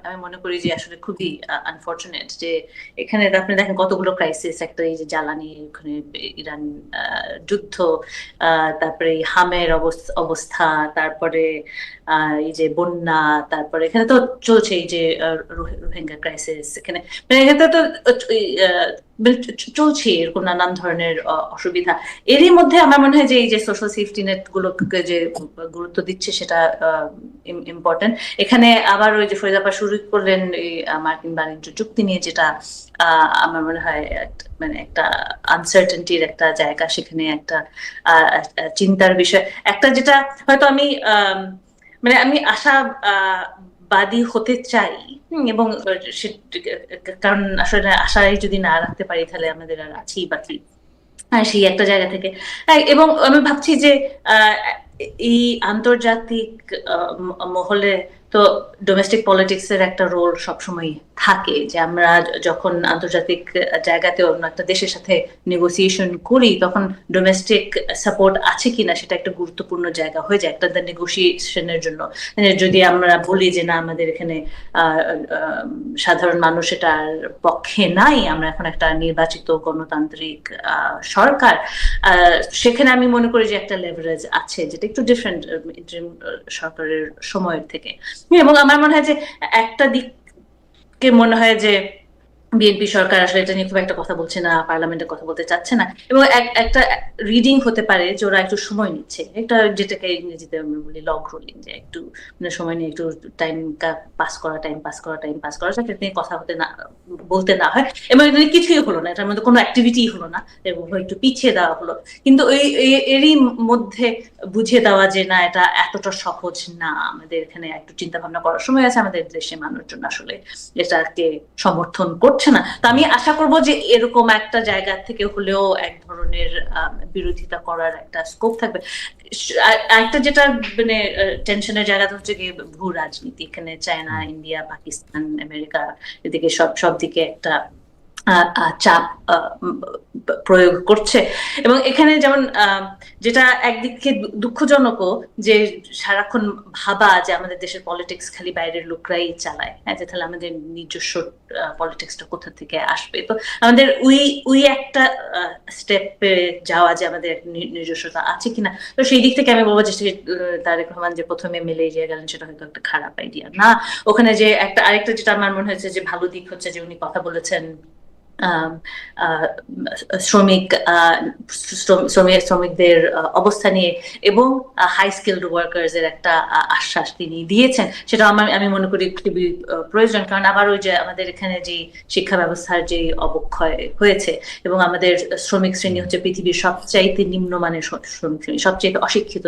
আমি মনে করি যে আসলে খুবই আনফরচুনেট। যে এখানে আপনি দেখেন কতগুলো ক্রাইসিস, একটা এই যে জ্বালানি, ওখানে ইরান যুদ্ধ, তারপরে এই হামের অবস্থা, তারপরে এই যে বন্যা, তারপরে এখানে তো চলছে এই যে রোহিঙ্গা ক্রাইসিস, এখানে মানে এখানে তো মানে চলছে এরকম নানান ধরনের অসুবিধা। এরই মধ্যে আমার মনে হয় যে এই যে সোশ্যাল সেফটি নেট গুলোকে যে গুরুত্ব দিচ্ছে, সেটা ইম্পর্টেন্ট। এখানে আবার ওই যে ফরিদা শুরু করলেন এই মার্কিন বাণিজ্য চুক্তি নিয়ে, যেটা আমার মনে হয় মানে একটা আনসার্টেনটির একটা জায়গা, সেখানে একটা চিন্তার বিষয়, একটা যেটা হয়তো আমি মানে আমি বাদী হতে চাই। এবং কারণ আসলে আশাই যদি না রাখতে পারি, তাহলে আমাদের আর আছেই বাকি। সেই একটা জায়গা থেকে এবং আমি ভাবছি যে আহ, এই আন্তর্জাতিক মহলে তো ডোমেস্টিক পলিটিক্স এর একটা রোল সবসময় থাকে, যে আমরা যখন আন্তর্জাতিক জায়গাতে অন্য একটা দেশের সাথে নেগোসিয়েশন করি, তখন ডোমেস্টিক সাপোর্ট আছে কিনা সেটা একটা গুরুত্বপূর্ণ জায়গা হয়ে যায় একটা নেগোসিয়েশনের জন্য। যদি আমরা বলি যে না, আমাদের এখানে সাধারণ মানুষ এটার পক্ষে নাই, আমরা এখন একটা নির্বাচিত গণতান্ত্রিক সরকার, সেখানে আমি মনে করি যে একটা লেভারেজ আছে, যেটা একটু ডিফারেন্ট ইন্টারিম সরকারের সময়ের থেকে। এবং আমার মনে হয় যে একটা দিককে মনে হয় যে বিএনপি সরকার আসলে এটা নিয়ে খুব একটা কথা বলছে না, পার্লামেন্টে কথা বলতে চাচ্ছে না, এবং একটা রিডিং হতে পারে যে ওরা একটু সময় নিচ্ছে, একটা যেটাকে ইংরেজিতে আমরা বলি লগ রোলিং, যে একটু মানে সময় নিয়ে একটু টাইম পাস করা যাতে নিয়ে কথা হতে না বলতে না হয়। এবং এখানে কিছুই হলো না, এটার মধ্যে কোনো অ্যাক্টিভিটি হলো না, এবং একটু পিছিয়ে দেওয়া হলো। কিন্তু এরই মধ্যে বুঝিয়ে দেওয়া যে না, এটা এতটা সহজ না, আমাদের এখানে একটু চিন্তা ভাবনা করার সময় আছে, আমাদের দেশে মানুষজন আসলে এটাকে সমর্থন করছে না। তো আমি আশা করব যে এরকম একটা জায়গা থেকে হলেও এক ধরনের বিরোধিতা করার একটা স্কোপ থাকবে। একটা যেটা মানে টেনশনের জায়গাটা হচ্ছে কি ভূ রাজনীতি, এখানে চায়না, ইন্ডিয়া, পাকিস্তান, আমেরিকা, এদিকে সব দিকে একটা চাপ প্রয়োগ করছে। এবং এখানে যেমন যেটা একদিকে দুঃখজনকও, যে সারাক্ষণ ভাবা যে আমাদের দেশের পলিটিক্স খালি বাইরের লোকরাই চালায়, হ্যাঁ, যে তাহলে আমাদের নিজস্ব পলিটিক্সটা কোথা থেকে আসবে। তো আমাদের ওই একটা স্টেপে যাওয়া, যে আমাদের নিজস্বতা আছে কিনা। তো সেই দিক থেকে আমি বলবো যে তারেক রহমান যে প্রথমে মিলে গেলেন, সেটা হয়তো একটা খারাপ আইডিয়া না। ওখানে যে আরেকটা যেটা আমার মনে হয়েছে যে ভালো দিক হচ্ছে যে উনি কথা বলেছেন শ্রমিক শ্রমিকদের অবস্থা নিয়ে, এবং হাই স্কিলড ওয়ার্কার্স এর একটা আশ্বাস তিনি দিয়েছেন। সেটা আমি মনে করি খুবই প্রয়োজন। কারণ আবার ওই যে আমাদের এখানে যে শিক্ষা ব্যবস্থার যে অবক্ষয় হয়েছে, এবং আমাদের শ্রমিক শ্রেণী হচ্ছে পৃথিবীর সবচাইতে নিম্নমানের শ্রমিক শ্রেণী, সবচেয়ে অশিক্ষিত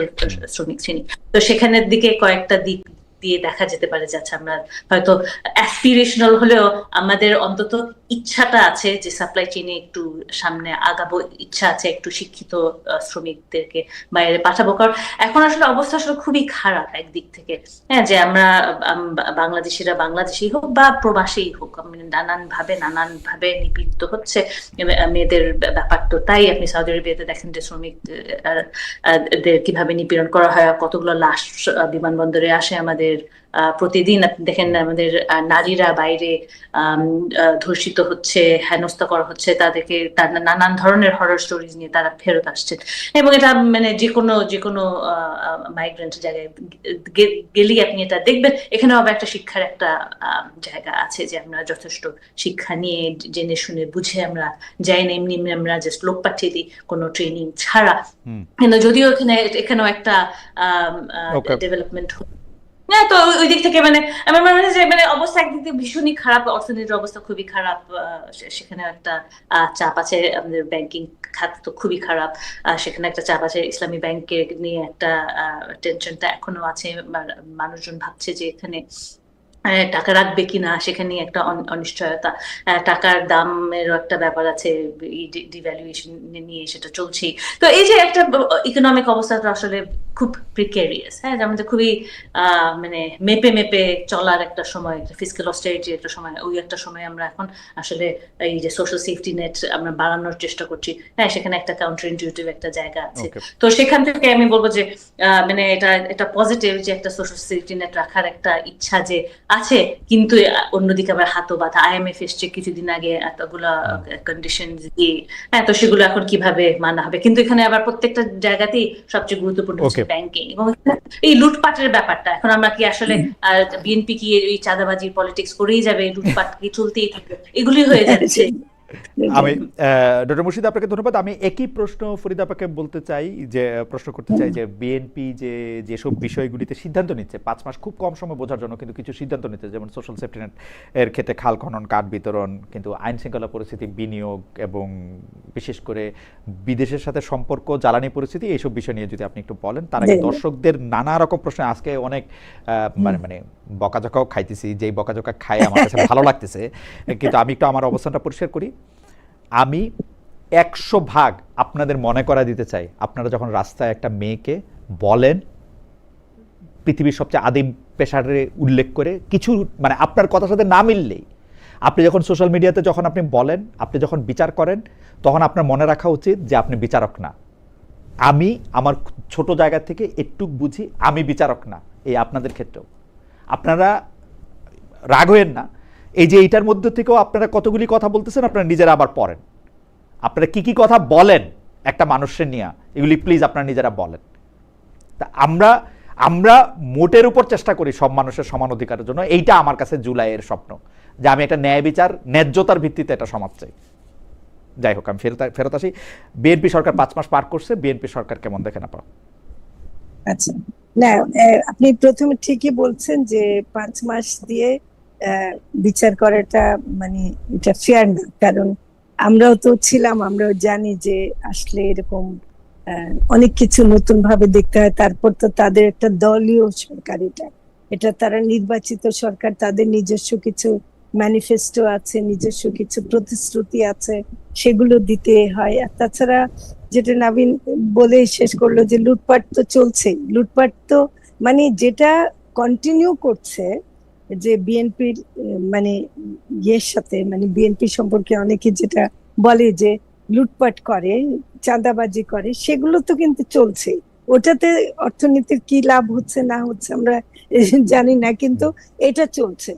শ্রমিক শ্রেণী। তো সেখানের দিকে কয়েকটা দিক দিয়ে দেখা যেতে পারে যে আচ্ছা, আমরা হয়তো অ্যাসপিরেশনাল হলেও আমাদের অন্তত ইচ্ছাটা আছে যে সাপ্লাই চেইনে একটু সামনে আগাবো, ইচ্ছা আছে একটু শিক্ষিত শ্রমিকদেরকে বাইরে পাঠাবো। কারণ এখন আসলে অবস্থা আসলে খুবই খারাপ একদিক থেকে, হ্যাঁ, যে আমরা বাংলাদেশিরা, বাংলাদেশি হোক বা প্রবাসী হোক, নানান ভাবে নিপীড়িত হচ্ছে মেয়েদের ব্যাপার। তো তাই আপনি সৌদি আরবিয়াতে দেখেন যে শ্রমিকদের কিভাবে নিপীড়ন করা হয়, কতগুলো লাশ বিমানবন্দরে আসে আমাদের প্রতিদিন। আপনি দেখেন আমাদের নারীরা বাইরে ধর্ষিত হচ্ছে, হেনস্থা করা হচ্ছে, তাদেরকে নানান ধরনের হরর স্টোরিজ নিয়ে তারা ফেরত আসছে। এবং এটা মানে যে কোনো মাইগ্রেন্ট জায়গায় গেলেই আপনি এটা দেখবেন। এখানেও আবার একটা শিক্ষার একটা জায়গা আছে, যে আমরা যথেষ্ট শিক্ষা নিয়ে জেনে শুনে বুঝে আমরা যাই না, এমনি আমরা জাস্ট লোক পাঠিয়ে দিই কোনো ট্রেনিং ছাড়া। কিন্তু যদিও এখানেও একটা ডেভেলপমেন্ট, হ্যাঁ। তো ওই দিক থেকে মানে আমার মনে হয় যে মানে অবস্থা একদিক থেকে ভীষণই খারাপ, অর্থনীতির অবস্থা খুবই খারাপ, সেখানে একটা চাপ আছে। আমাদের ব্যাংকিং খাত তো খুবই খারাপ, সেখানে একটা চাপ আছে। ইসলামী ব্যাংকের নিয়ে একটা টেনশনটা এখনো আছে। মানুষজন ভাবছে যে এখানে টাকা রাখবে কিনা, সেখানে একটা অনিশ্চয়তা, টাকার দামেরও একটা ব্যাপার আছে, ডিভ্যালুয়েশন নিয়ে সেটা চলছেই। তো এই যে একটা ইকোনমিক অবস্থাটা আসলে খুব প্রিকেরিয়াস, হ্যাঁ, যেমন খুবই মানে মেপে মেপে চলার একটা সময়, ফিসক্যাল অস্টেরিটির একটা সময়, ওই একটা সময় আমরা এখন আসলে এই যে সোশ্যাল সেফটি নেট আমরা বাড়ানোর চেষ্টা করছি, হ্যাঁ, সেখানে একটা কাউন্টার ইনটিউটিভ একটা জায়গা আছে। তো সেখান থেকে আমি বলবো যে মানে এটা পজিটিভ যে একটা সোশ্যাল সেফটি নেট রাখার একটা ইচ্ছা যে আছে, কিন্তু অন্যদিকে আবার হাতও বাঁধা। IMF এসছে কিছুদিন আগে এতগুলা কন্ডিশন দিয়ে, হ্যাঁ, তো সেগুলো এখন কিভাবে মানা হবে? কিন্তু এখানে আবার প্রত্যেকটা জায়গাতেই সবচেয়ে গুরুত্বপূর্ণ হচ্ছে ব্যাংকিং এবং এই লুটপাটের ব্যাপারটা। এখন আমরা কি আসলে বিএনপি কি এই চাঁদাবাজির পলিটিক্স করেই যাবে, লুটপাট কি চলতেই থাকবে, এগুলি হয়ে যাচ্ছে। আমি ডক্টর মুর্শিদ আপনাকে ধন্যবাদ। আমি একই প্রশ্ন ফরিদা আপাকে বলতে চাই, যে প্রশ্ন করতে চাই যে বিএনপি যেসব বিষয়গুলিতে সিদ্ধান্ত নিচ্ছে, 5 মাস খুব কম সময় বোঝার জন্য কিন্তু কিছু সিদ্ধান্ত নিচ্ছে, যেমন সোশ্যাল সেফটি নেট এর ক্ষেত্রে খাল খনন, কাঠ বিতরণ, কিন্তু আইন শৃঙ্খলা পরিস্থিতি, বিনিয়োগ এবং বিশেষ করে বিদেশের সাথে সম্পর্ক, জ্বালানি পরিস্থিতি, এইসব বিষয় নিয়ে যদি আপনি একটু বলেন। তার আগে দর্শকদের নানা রকম প্রশ্ন, আজকে অনেক মানে বকাঝকাও খাইতেছি, যেই বকাঝকা খাই আমার কাছে ভালো লাগতেছে, কিন্তু আমি একটু আমার অবস্থানটা পরিষ্কার করি। আমি 100% আপনাদের মনে করা দিতে চাই, আপনারা যখন রাস্তায় একটা মেয়েকে বলেন পৃথিবীর সবচেয়ে আদিম পেশারে উল্লেখ করে কিছু, মানে আপনার কথার সাথে না মিললেই, আপনি যখন সোশ্যাল মিডিয়াতে যখন আপনি বলেন, আপনি যখন বিচার করেন, তখন আপনার মনে রাখা উচিত যে আপনি বিচারক না। আমি আমার ছোট জায়গা থেকে একটু বুঝি, আমি বিচারক না। এই আপনাদের ক্ষেত্রেও আপনারা রাগ হয়েন না, এই যে এইটার মধ্যে থেকেও আপনারা কতগুলি কথা বলতেছেন, আপনারা নিজেরা আবার পড়েন, আপনারা কি কি কথা বলেন একটা মানুষের নিয়ে, এগুলি প্লিজ আপনারা নিজেরা বলেন। তা আমরা মোটের উপর চেষ্টা করি সব মানুষের সমান অধিকারের জন্য। এইটা আমার কাছে জুলাইয়ের স্বপ্ন, যে আমি একটা ন্যায় বিচার, ন্যায্যতার ভিত্তিতে একটা সমাজ চাই। যাই হোক, আমি ফেরত আসি। বিএনপি সরকার 5 মাস পার করছে, বিএনপি সরকার কেমন দেখেন আপনারা? আচ্ছা, না, আপনি প্রথমে ঠিকই বলছেন যে 5 মাস দিয়ে বিচার করাটা মানে এটা ফেয়ার না, কারণ আমরাও তো ছিলাম, আমরাও জানি যে আসলে এরকম অনেক কিছু নতুন ভাবে দেখতে হয়। তারপর তো তাদের একটা দলীয় সরকার, এটা তারা নির্বাচিত সরকার, তাদের নিজস্ব কিছু ম্যানিফেস্টো আছে, নিজস্ব কিছু প্রতিশ্রুতি আছে, সেগুলো দিতে হয়। আর তাছাড়া যেটা নবীন বলে শেষ করলো যে লুটপাট তো চলছেই, লুটপাট তো মানে যেটা কন্টিনিউ করছে, যে বিএনপির মানে ইয়ের সাথে, মানে বিএনপি সম্পর্কে অনেকে যেটা বলে যে লুটপাট করে, চাঁদাবাজি করে, সেগুলো তো কিন্তু চলছেই। ওটাতে অর্থনীতির কি লাভ হচ্ছে না হচ্ছে আমরা জানি না, কিন্তু এটা চলছে।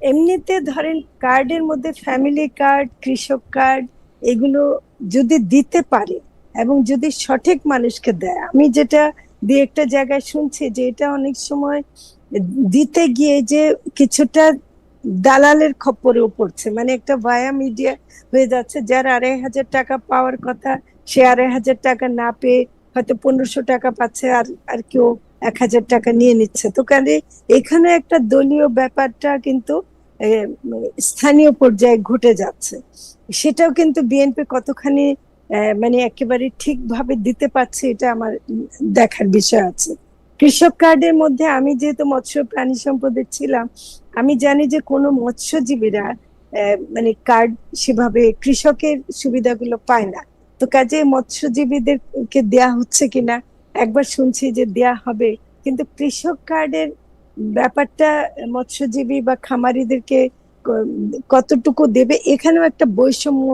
এমনিতে ধরেন কার্ডের মধ্যে ফ্যামিলি কার্ড, কৃষক কার্ড, এগুলো যদি দিতে পারে এবং যদি সঠিক মানুষকে দেয়, আমি যেটা দিয়ে একটা জায়গায় শুনছি যে এটা অনেক সময় দিতে গিয়ে যে কিছুটা দালালের খপ্পরেও পড়ছে, মানে একটা ভায়া মিডিয়া হয়ে যাচ্ছে, যার 2,500 টাকা পাওয়ার কথা সে 2,500 টাকা না পেয়ে হয়তো 1,500 টাকা পাচ্ছে, আর কেউ 1,000 টাকা নিয়ে নিচ্ছে। তো কাজে এখানে একটা দলীয় ব্যাপারটা কিন্তু স্থানীয় পর্যায়ে ঘটে যাচ্ছে। সেটাও কিন্তু বিএনপি কতখানি মানে একেবারে ঠিকভাবে দিতে পারছে, এটা আমার দেখার বিষয় আছে। কৃষক কার্ডের মধ্যে আমি যেহেতু মৎস্য প্রাণী সম্পদের ছিলাম, আমি জানি যে কোনো মৎস্যজীবীরা মানে কার্ড সেভাবে কৃষকের সুবিধাগুলো পায় না। তো কাজে মৎস্যজীবীদেরকে দেয়া হচ্ছে কিনা, একবার শুনছি যে দেয়া হবে, কিন্তু কৃষক কার্ডের ব্যাপারটা মৎস্যজীবী বা খামারিদেরকে কতটুকু দেবে, এখানেও একটা বৈষম্য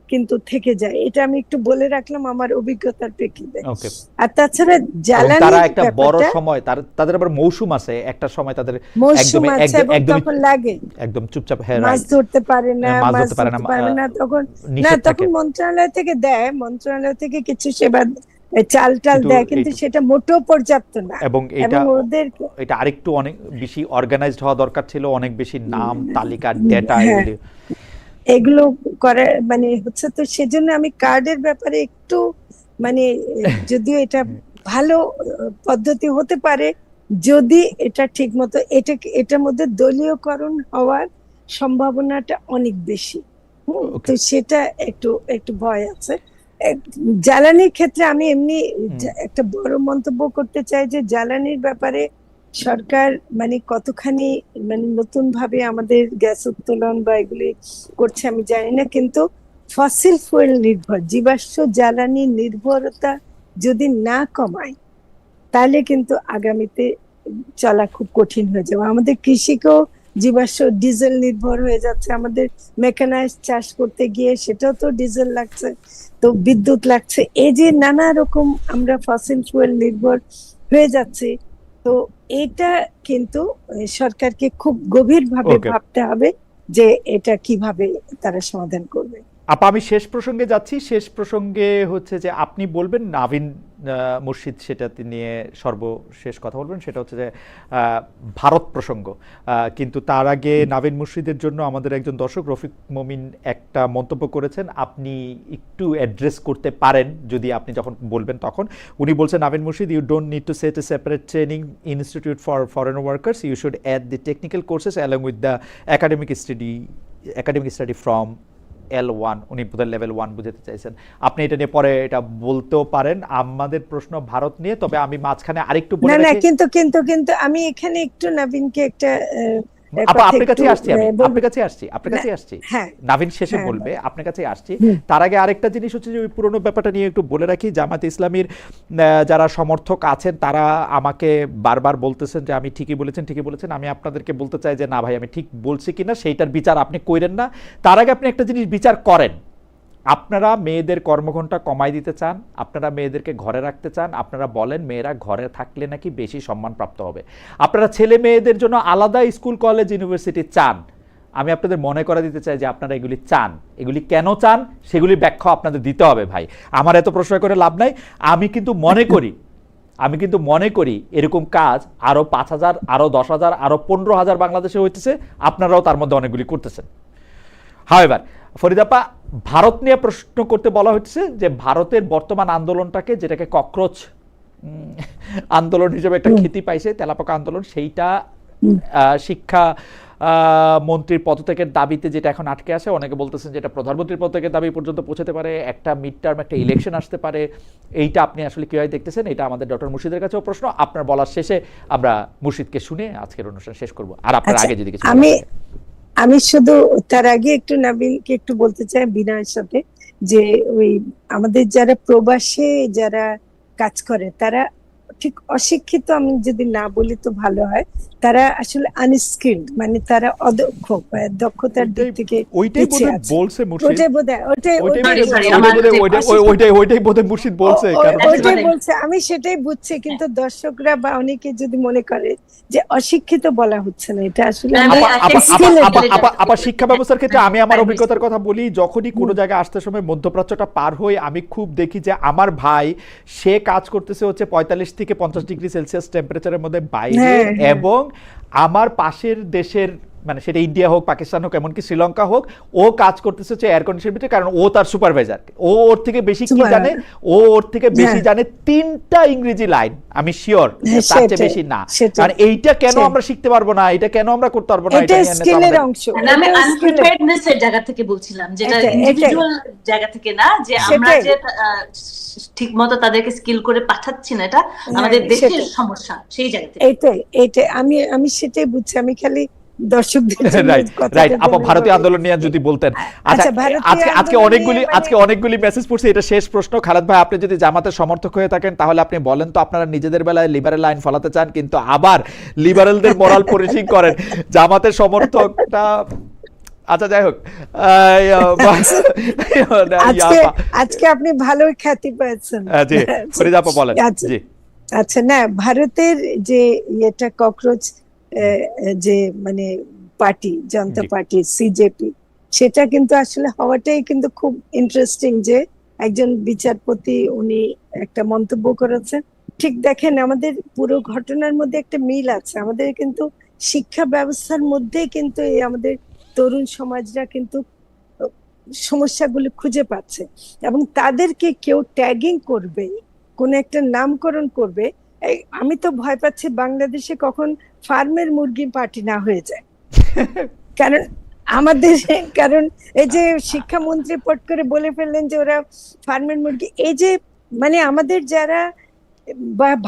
কিন্তু থেকে যায়। এটা আমি একটু বলে রাখলাম আমার অভিজ্ঞতার প্রেক্ষিতে। আর তাছাড়া জ্বালানি, তারা একটা বড় সময়, তাদের আবার মৌসুম আছে, একটা সময় তাদের তখন লাগে একদম চুপচাপ, মাছ ধরতে পারে না, তখন মন্ত্রণালয় থেকে দেয়, মন্ত্রণালয় থেকে কিছু সেবা চাল দেয়, কিন্তু সেটা মোটেও পর্যাপ্ত না। এবং এটা আরেকটু অনেক বেশি অর্গানাইজড হওয়া দরকার ছিল, অনেক বেশি নাম, তালিকা, ডেটা, এগুলো করে মানে হচ্ছে। তো সেজন্য আমি কার্ডের ব্যাপারে একটু মানে যদিও এটা ভালো পদ্ধতি হতে পারে, যদি এটা ঠিক মতো এটার মধ্যে দলীয়করণ হওয়ার সম্ভাবনাটা অনেক বেশি, তো সেটা একটু ভয় আছে। জ্বালানির ক্ষেত্রে আমি এমনি একটা বড় মন্তব্য করতে চাই যে জ্বালানির ব্যাপারে সরকার মানে কতখানি মানে নতুন ভাবে আমাদের গ্যাস উত্তোলন বা এগুলি করছে আমি জানি না, কিন্তু ফসিল ফুয়েল নির্ভর জীবাশ্ম জ্বালানি নির্ভরতা যদি না কমায়, তাহলে কিন্তু আগামীতে চলা খুব কঠিন হয়ে যাবে। আমাদের কৃষিকেও জীবাশ্ম ডিজেল নির্ভর হয়ে যাচ্ছে, আমাদের মেকানাইজ চাষ করতে গিয়ে সেটাও তো ডিজেল লাগছে, তো বিদ্যুৎ লাগছে, এই যে নানা রকম আমরা ফসিল ফুয়েল নির্ভর হয়ে যাচ্ছে। তো এটা কিন্তু সরকারকে খুব গভীরভাবে Okay. ভাবতে হবে যে এটা কিভাবে তারা সমাধান করবে। আপা, আমি শেষ প্রসঙ্গে যাচ্ছি। শেষ প্রসঙ্গে হচ্ছে যে আপনি বলবেন নাভিন মুর্শিদ, সেটাতে নিয়ে সর্বশেষ কথা বলবেন, সেটা হচ্ছে যে ভারত প্রসঙ্গ। কিন্তু তার আগে নাভিন মুর্শিদের জন্য আমাদের একজন দর্শক রফিক মমিন একটা মন্তব্য করেছেন, আপনি একটু অ্যাড্রেস করতে পারেন যদি আপনি যখন বলবেন তখন। উনি বলছেন, Navin Murshid, you don't need to set a separate training institute for foreign workers, you should add the technical courses along with the academic study from L1। উনি বোধহয় লেভেল 1 বুঝাতে চাইছেন। আপনি এটা নিয়ে পরে এটা বলতেও পারেন। আমাদের প্রশ্ন ভারত নিয়ে, তবে আমি মাঝখানে আরেকটু বলে না না, রাখি। কিন্তু আমি এখানে একটু নবীনকে একটা আপা, আপনার কাছে আসছি, আমি আপনার কাছে আসছি। হ্যাঁ, নাভিন শেষে হ্যাঁ, বলবে, আপনার কাছে আসছি। তার আগে আরেকটা জিনিস হচ্ছে যে ওই পুরনো ব্যাপারটা নিয়ে একটু বলে রাখি। জামাত ইসলামীর যারা সমর্থক আছেন তারা আমাকে বারবার বলতেছেন যে আমি ঠিকই বলেছেন। আমি আপনাদেরকে বলতে চাই যে না ভাই, আমি ঠিক বলছি কিনা সেইটার বিচার আপনি কইরেন না। তার আগে আপনি একটা জিনিস বিচার করেন। আপনারা মেয়েদের কর্মঘণ্টা কমাই দিতে চান, আপনারা মেয়েদেরকে ঘরে রাখতে চান, আপনারা বলেন মেয়েরা ঘরে থাকলে নাকি বেশি সম্মানপ্রাপ্ত হবে, আপনারা ছেলে মেয়েদের জন্য আলাদা স্কুল কলেজ ইউনিভার্সিটি চান। আমি আপনাদের মনে করে দিতে চাই যে আপনারা এগুলি চান, এগুলি কেন চান সেগুলি ব্যাখ্যা আপনাদের দিতে হবে ভাই। আমার এত প্রশ্ন করে লাভ নাই। আমি কিন্তু মনে করি এরকম কাজ আরো 5,000, আরো 10,000, আরো 15,000 বাংলাদেশে হইতেছে, আপনারাও তার মধ্যে অনেকগুলি করতেছেন। হাওয়েভার, ফরিদাপা, ভারত নিয়ে প্রশ্ন করতে বলা হচ্ছে যে ভারতের বর্তমান আন্দোলনটাকে, যেটাকে ককরোচ আন্দোলন হিসেবে একটা খ্যাতি পাইছে, তেলাপোকা আন্দোলন, সেইটা শিক্ষা মন্ত্রীর পদত্যাগের দাবিতে যেটা এখন আটকে আছে, অনেকে বলতেছেন যেটা প্রধানমন্ত্রীর পদত্যাগের দাবি পর্যন্ত পৌঁছাতে পারে, একটা মিড টার্ম, একটা ইলেকশন আসতে পারে। এইটা আপনি আসলে কিভাবে দেখতেছেন? এটা আমাদের ডক্টর মুর্শিদের কাছেও প্রশ্ন। আপনার বলার শেষে আমরা মুর্শিদকে শুনে আজকের অনুষ্ঠান শেষ করব। আর আপনার আগে যদি কিছু আমি শুধু তার আগে একটু নবীনকে একটু বলতে চাই বিনয়ের সাথে, যে ওই আমাদের যারা প্রবাসে যারা কাজ করে তারা ঠিক অশিক্ষিত, আমি যদি না বলি তো ভালো হয়, তারা আসলে আনস্কিলড, মানে তারা অদক্ষ, দক্ষতার দিক থেকে ওইটাই বলছে মুর্শিদ, ওইটাই বোধহয় মুর্শিদ বলছে, ওইটাই বলছে। আমি সেটাই বুঝছি, কিন্তু দর্শকরা বা অনেকে যদি মনে করে যে অশিক্ষিত বলা হচ্ছে না, এটা আসলে আবার শিক্ষা ব্যবস্থার ক্ষেত্রে আমি আমার অভিজ্ঞতার কথা বলি। যখনই কোনো জায়গায় আসতে সময় মধ্যপ্রাচ্যটা পার হই, আমি খুব দেখি যে আমার ভাই সে কাজ করতেছে হচ্ছে 45 থেকে 50 ডিগ্রি সেলসিয়াস টেম্পারেচারের মধ্যে বাইরে, এবং আমার পাশের দেশের, মানে সেটা ইন্ডিয়া হোক, পাকিস্তান হোক, এমনকি শ্রীলঙ্কা হোক, ও কাজ করতেছে হচ্ছে এয়ার কন্ডিশনের ভিতরে, কারণ ও তার সুপারভাইজার, ও ওর থেকে বেশি কি জানে, ও ওর থেকে বেশি জানে 3টা ইংরেজি লাইন, আমি শিওর তার চেয়ে বেশি না। কারণ এইটা কেন আমরা শিখতে পারবো না, এটা কেন আমরা করতে পারবো না, এটা স্কিলের অংশ। আমি আনপ্রিপেয়ার্ডনেস এর জায়গা থেকে বলছিলাম, যেটা ইন্ডিভিজুয়াল জায়গা থেকে না, যে আমরা যে ঠিকমতো তাদেরকে স্কিল করে পাঠাচ্ছি না, এটা আমাদের দেশের সমস্যা, সেই জায়গা থেকে। এইটাই আমি সেটাই বুঝছি। আমি খালি দর্শকদের ভারতীয় আন্দোলন নিয়ে যদি বলতেন। আচ্ছা, আজকে অনেকগুলি মেসেজ পড়ছে, এটা শেষ প্রশ্ন। খালেদ ভাই, আপনি যদি জামাতের সমর্থক হয়ে থাকেন তাহলে আপনি বলেন তো, আপনারা নিজেদের বেলায় লিবারেল আইন ফলাতে চান, কিন্তু আবার লিবারেলদের মোরাল পলিসিং করেন, জামাতের সমর্থকটা। আচ্ছা, যাই হোক, আজকে আপনি ভালো খ্যাতি পেয়েছেন। জি, ফরিদা আপা বলেন। জি, আচ্ছা, না, ভারতের যে এটা ককরোচ যে মানে পার্টি, জনতা পার্টি, সিজেপি, সেটা কিন্তু আসলে হওয়াটাই কিন্তু খুব ইন্টারেস্টিং, যে একজন বিচারপতি উনি একটা মন্তব্য করেছেন। ঠিক দেখেন, আমাদের পুরো ঘটনার মধ্যে একটা মিল আছে। আমাদের কিন্তু শিক্ষা ব্যবস্থার মধ্যে কিন্তু এই আমাদের তরুণ সমাজরা কিন্তু সমস্যাগুলো খুঁজে পাচ্ছে, এবং তাদেরকে কেউ ট্যাগিং করবে, কোন একটা নামকরণ করবে। আমি তো ভয় পাচ্ছি বাংলাদেশে কখন ফার্মের মুরগি পার্টি না হয়ে যায়। কারণ এই যে শিক্ষামন্ত্রী পট করে বলে ফেললেন যে ওরা ফার্মের মুরগি, এই যে মানে আমাদের যারা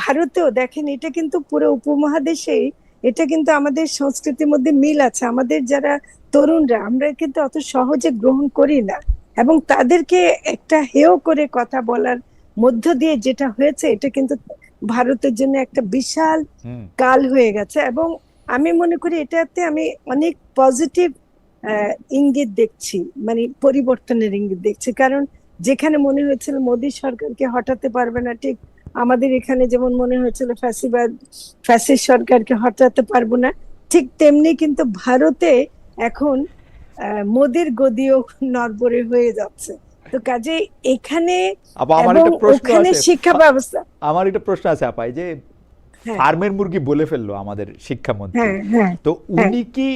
ভারতেও দেখেন, এটা কিন্তু পুরো উপমহাদেশেই এটা কিন্তু আমাদের সংস্কৃতির মধ্যে মিল আছে। আমাদের যারা তরুণরা, আমরা কিন্তু অত সহজে গ্রহণ করি না, এবং তাদেরকে একটা হেয় করে কথা বলার মধ্য দিয়ে যেটা হয়েছে, এটা কিন্তু ভারতের জন্য একটা বিশাল হুম। কাল হয়ে গেছে। এবং আমি মনে করি এটাতে আমি অনেক পজিটিভ ইঙ্গিত দেখছি, মানে পরিবর্তনের ইঙ্গিত দেখছি। কারণ যেখানে মনে হয়েছিল মোদী সরকারকে হটাতে পারবে না, ঠিক আমাদের এখানে যেমন মনে হয়েছিল ফ্যাসিস্ট সরকারকে হটাতে পারবো না, ঠিক তেমনি কিন্তু ভারতে এখন মোদির গদিও নড়বড়ে হয়ে যাচ্ছে। তো কাজে এখানে আপা আমার এবং একটা প্রশ্ন ওখানে আছে, শিক্ষা ব্যবস্থা, আমার একটা প্রশ্ন আছে আপা, এই যে হ্যাঁ ফার্মের মুরগি বলে ফেললো আমাদের শিক্ষামন্ত্রী, হ্যাঁ হ্যাঁ তো হ্যাঁ, উনি কি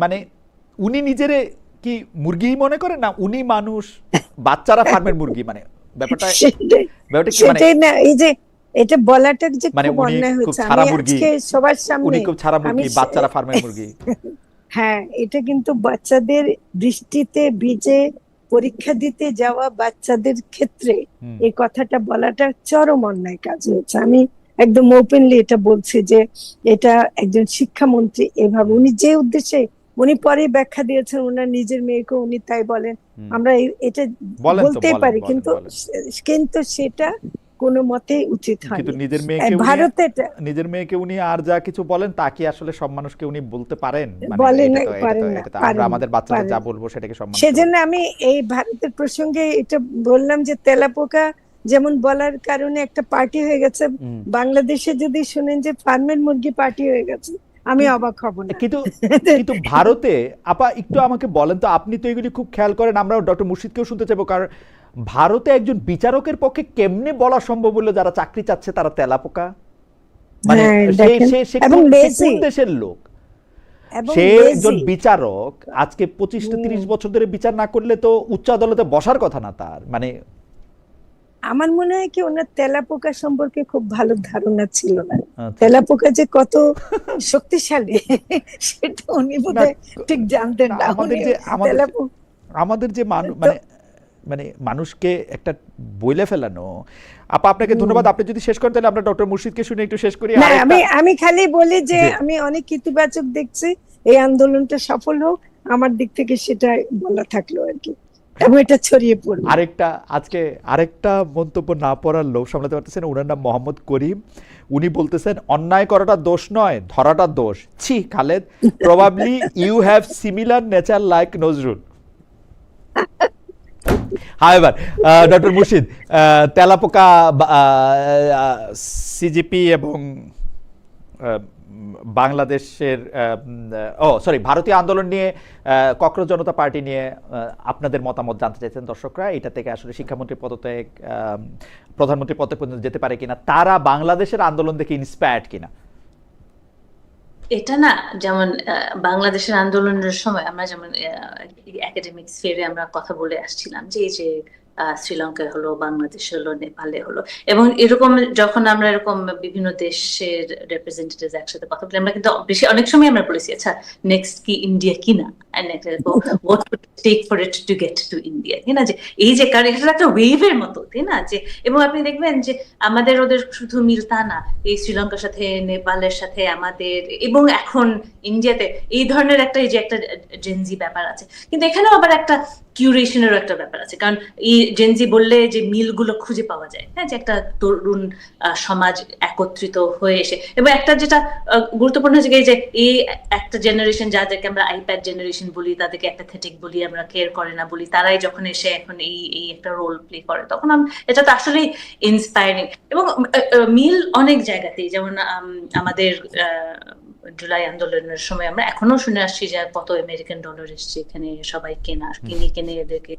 মানে উনি নিজেরে কি মুরগি মনে করেন না উনি মানুষ, বাচ্চারা ফার্মের মুরগি, মানে ব্যাপারটা সেটাই ব্যাপারটা কি মানে সেটাই না, এই যে এটা বলাটা যে মানে খুব উনি অন্যায় খুব হচ্ছে। ছাড়া আমি মুরগি, আজকে সবার উনি সামনে খুব ছাড়া আমি মুরগি, বাচ্চারা ফার্মের মুরগি। হ্যাঁ, এটা কিন্তু বাচ্চাদের বৃষ্টিতে ভিজে পরীক্ষা দিতে যাওয়া বাচ্চাদের ক্ষেত্রে হুম। এই কথাটা বলাটা চরম অন্যায় কাজ হয়েছে। আমি একদম ওপেনলি এটা বলছি যে এটা একজন শিক্ষামন্ত্রী এভাবে, উনি যে উদ্দেশ্যে, উনি পরে ব্যাখ্যা দিয়েছেন ওনার নিজের মেয়েকে উনি তাই বলেন, হুম। আমরা এটা বলেন তো, বলতেই বলেন পারি, বলেন কিন্তু বলেন। কিন্তু সেটা কোনো মতেই উচিত কিন্তু হয়নি। নিজের মেয়েকে উনি, ভারতে এটা নিজের মেয়েকে উনি আর যা কিছু বলেন তা কি আসলে সব মানুষকে উনি বলতে পারেন? মানে বলেন, এটা তো এটা তো পারেন না, এটা তো আমরা পারেন না, আমাদের বাচ্চাদের পারেন যা না। বলবো সেটাকে সব মানুষকে সেজন্য বলবো। আমি এই ভারতের প্রসঙ্গে এটা বললাম যে তেলাপোকা যেমন বলার কারণে একটা পার্টি হয়ে গেছে, হুম। বাংলাদেশে যদি শুনেন যে ফার্মের মুরগি পার্টি হয়ে গেছে, আমি অবাক হব না। কিন্তু কিন্তু ভারতে আপা একটু আমাকে বলেন তো, আপনি তো এগুলি খুব খেয়াল করেন, আমরা ডক্টর মুর্শিদকেও শুনতে চাইবো, কারণ ভারতে একজন বিচারকের পক্ষে কেমনে বলা সম্ভব হলো যারা চাকরি চাচ্ছে তারা তেলাপোকা? মানে হ্যাঁ, সে দেখেন, সে সে এবং কোন সে লেজি, কোন দেশের লোক? এবং সে একজন লেজি। বিচারক, আজকে 25-30 বছর ধরে বিচার না করলে তো উচ্চ আদালতে বসার কথা না তার, মানে আমার মনে হয় কি ওনার তেলাপোকা সম্পর্কে খুব ভালো ধারণা ছিল না। আচ্ছা। তেলাপোকা যে কত শক্তিশালী সেটা উনি না, বোধহয় ঠিক জানতেন না। আমাদের উনি যে তেলাপোকা আমাদের যে তো মানে মানে মানুষকে একটা বইলে ফেলানো। আপা আপনাকে ধন্যবাদ, আপনি যদি শেষ করেন তাহলে আমরা ডক্টর মুর্শিদকে শুনে একটু শেষ করি। না, আর একটা আমি আমি খালি বলি যে জি। আমি অনেক ইতিবাচক দেখছি, এই আন্দোলনটা সফল হোক, আমার দিক থেকে সেটা বলা থাকলো আর কি, এবং এটা ছড়িয়ে পড়বে। আরেকটা আজকে আরেকটা মন্তব্য না পড়ার লোভ সামলাতে পারতেছেন, ওনার নাম মোহাম্মদ করিম। উনি বলতেছেন অন্যায় করাটা দোষ নয়, ধরাটা দোষ। ছি Khaled, probably you have similar nature like Nazrul. However doctor Murshid, তেলাপোকা, সিজিপি এবং বাংলাদেশের ভারতীয় আন্দোলন নিয়ে, ককরোচ জনতা পার্টি নিয়ে আপনাদের মতামত জানতে চাইছেন দর্শকরা। এটা থেকে আসলে শিক্ষামন্ত্রী পদত্যাগ, প্রধানমন্ত্রী পদে পর্যন্ত যেতে পারে কিনা, তারা বাংলাদেশের আন্দোলন দেখে ইন্সপায়ার্ড কিনা? এটা না, যেমন বাংলাদেশের আন্দোলনের সময় আমরা যেমন একাডেমিক স্ফিয়ারে আমরা কথা বলে আসছিলাম যে এই যে শ্রীলঙ্কায় হলো, বাংলাদেশে হলো, নেপালে হলো, এবং এরকম যখন আমরা এরকম বিভিন্ন দেশের রিপ্রেজেন্টেটিভ একসাথে কথা বলি, আমরা কিন্তু বেশি অনেক সময় আমরা বলেছি আচ্ছা নেক্সট কি ইন্ডিয়া কিনা, what would take for it to get to India, তাই না? যে এই যে কারণ এটা একটা ওয়েভের মতো, তাই না? যে এবং আপনি দেখবেন যে আমাদের ওদের শুধু মিল তা না, এই শ্রীলঙ্কার সাথে, নেপালের সাথে আমাদের, এবং এখন ইন্ডিয়াতে এই ধরনের একটা, এই যে একটা জেনজি ব্যাপার আছে, কিন্তু এখানেও আবার একটা কিউরেশনেরও একটা ব্যাপার আছে। কারণ এই জেনজি বললে যে মিলগুলো খুঁজে পাওয়া যায়, হ্যাঁ, যে একটা তরুণ সমাজ একত্রিত হয়ে এসে, এবং একটা যেটা গুরুত্বপূর্ণ হচ্ছে যে এই একটা জেনারেশন, যাদেরকে আমরা আইপ্যাড জেনারেশন বলি, তাদেরকে অ্যাপাথেটিক বলি, আমরা কেয়ার করে না বলি, তারাই যখন এসে এখন এই একটা রোল প্লে করে, তখন এটা তো আসলেই ইন্সপায়ারিং। এবং মিল অনেক জায়গাতেই, যেমন আমাদের জুলাই আন্দোলনের সময় আমরা এখনো শুনে আসছি যে কত আমেরিকান ডলার এসছে এখানে, সবাই কিনে এদেরকে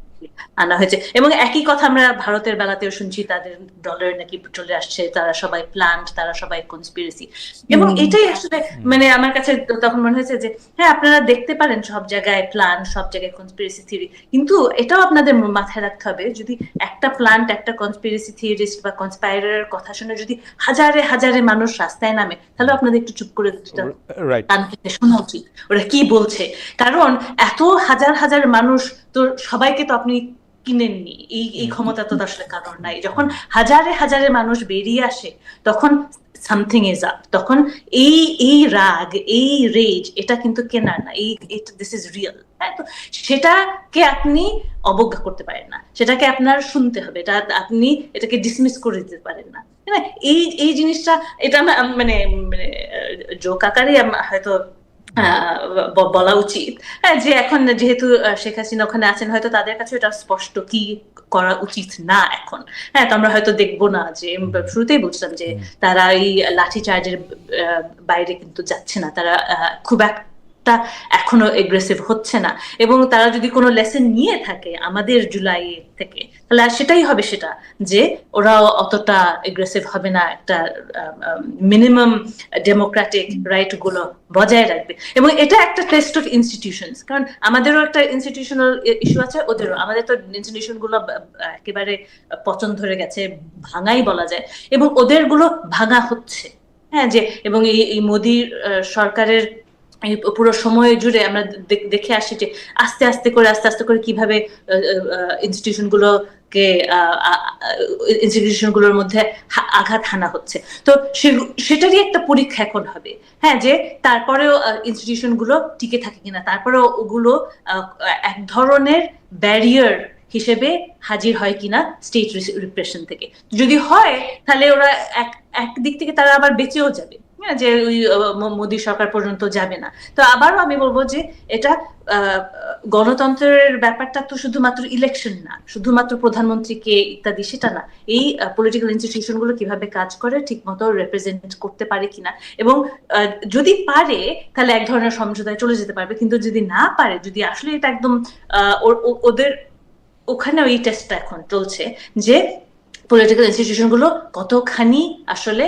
আনা হয়েছে, এবং একই কথা আমরা ভারতের বেলাতেও শুনছি, তাদের ডলার নাকি চলে আসছে, তারা সবাই প্ল্যান্ট, তারা সবাই কনস্পিরেসি। এবং এটাই আসলে মানে আমার কাছে তখন মনে হয়েছে যে হ্যাঁ, আপনারা দেখতে পারেন সব জায়গায় প্ল্যান, সব জায়গায় কনস্পিরেসি থিওরি, কিন্তু এটাও আপনাদের মাথায় রাখতে হবে, যদি একটা প্ল্যান্ট, একটা কনস্পিরেসি থিওরিস্ট বা কনস্পাইরারের কথা শুনে যদি হাজারে হাজারে মানুষ রাস্তায় নামে, তাহলে আপনাদের একটু চুপ করে শোনা উচিত ওরা কি বলছে। কারণ এত হাজার হাজার মানুষ, তো সবাইকে তো আপনি কিনেননি, এই ক্ষমতা তো আসলে কারণ নাই। যখন হাজারে হাজারে মানুষ বেরিয়ে আসে, তখন সামথিং ইজ আপ, তখন এই রাগ, এই রেজ, এটা কিন্তু কেনার না, দিস ইজ রিয়েল। হ্যাঁ, তো সেটাকে আপনি অবজ্ঞা করতে পারেন না, সেটাকে আপনার শুনতে হবে, এটা আপনি এটাকে ডিসমিস করে দিতে পারেন না। হ্যাঁ, এই জিনিসটা, এটা মানে মানে জোক আকারে হয়তো বলা উচিত, হ্যাঁ, যে এখন যেহেতু শেখ হাসিনা ওখানে আছেন, হয়তো তাদের কাছে এটা স্পষ্ট কি করা উচিত না এখন। হ্যাঁ, তো আমরা হয়তো দেখবো না, যে শুরুতেই বলছিলাম যে তারা এই লাঠি চার্জের বাইরে কিন্তু যাচ্ছে না, তারা খুব একটা এখনো এগ্রেসিভ হচ্ছে না, এবং তারা যদি কোনো লেসন নিয়ে থাকে আমাদের জুলাই থেকে, তাহলে সেটাই হবে, সেটা যে ওরা অতটা এগ্রেসিভ হবে না, একটা মিনিমাম ডেমোক্রেটিক রাইট গুলো বজায় রাখবে। এবং এটা একটা টেস্ট অফ ইনস্টিটিউশনস, কারণ আমাদেরও একটা ইনস্টিটিউশনাল ইস্যু আছে, ওদেরও। আমাদের তো ইনস্টিটিউশন গুলো একেবারে পচন ধরে গেছে, ভাঙাই বলা যায়, এবং ওদের গুলো ভাঙা হচ্ছে। হ্যাঁ, যে এবং এই মোদী সরকারের এই পুরো সময় জুড়ে আমরা দেখে আসছি যে আস্তে আস্তে করে কিভাবে ইনস্টিটিউশন গুলোর মধ্যে আঘাত হানা হচ্ছে। তো সেটারই একটা পরীক্ষা এখন হবে, হ্যাঁ, যে তারপরেও ইনস্টিটিউশন গুলো টিকে থাকে কিনা, তারপরেও ওগুলো এক ধরনের ব্যারিয়ার হিসেবে হাজির হয় কিনা স্টেট রিপ্রেশন থেকে। যদি হয়, তাহলে ওরা এক দিক থেকে তারা আবার বেঁচেও যাবে, যে ওই মোদী সরকার পর্যন্ত যাবে না। তো আবারও আমি বলবো যে এটা গণতন্ত্রের ব্যাপারটা তো শুধুমাত্র ইলেকশন না, শুধুমাত্র প্রধানমন্ত্রীকে ইত্যাদি সেটা না, এই পলিটিক্যাল ইনস্টিটিউশন গুলো কিভাবে কাজ করে, ঠিক মতো রিপ্রেজেন্ট করতে পারে কিনা, এবং যদি পারে তাহলে এক ধরনের সমঝোতায় চলে যেতে পারবে, কিন্তু যদি না পারে, যদি আসলে এটা একদম ওদের ওখানে ওই টেস্টটা এখন চলছে যে পলিটিক্যাল ইনস্টিটিউশন গুলো কতখানি আসলে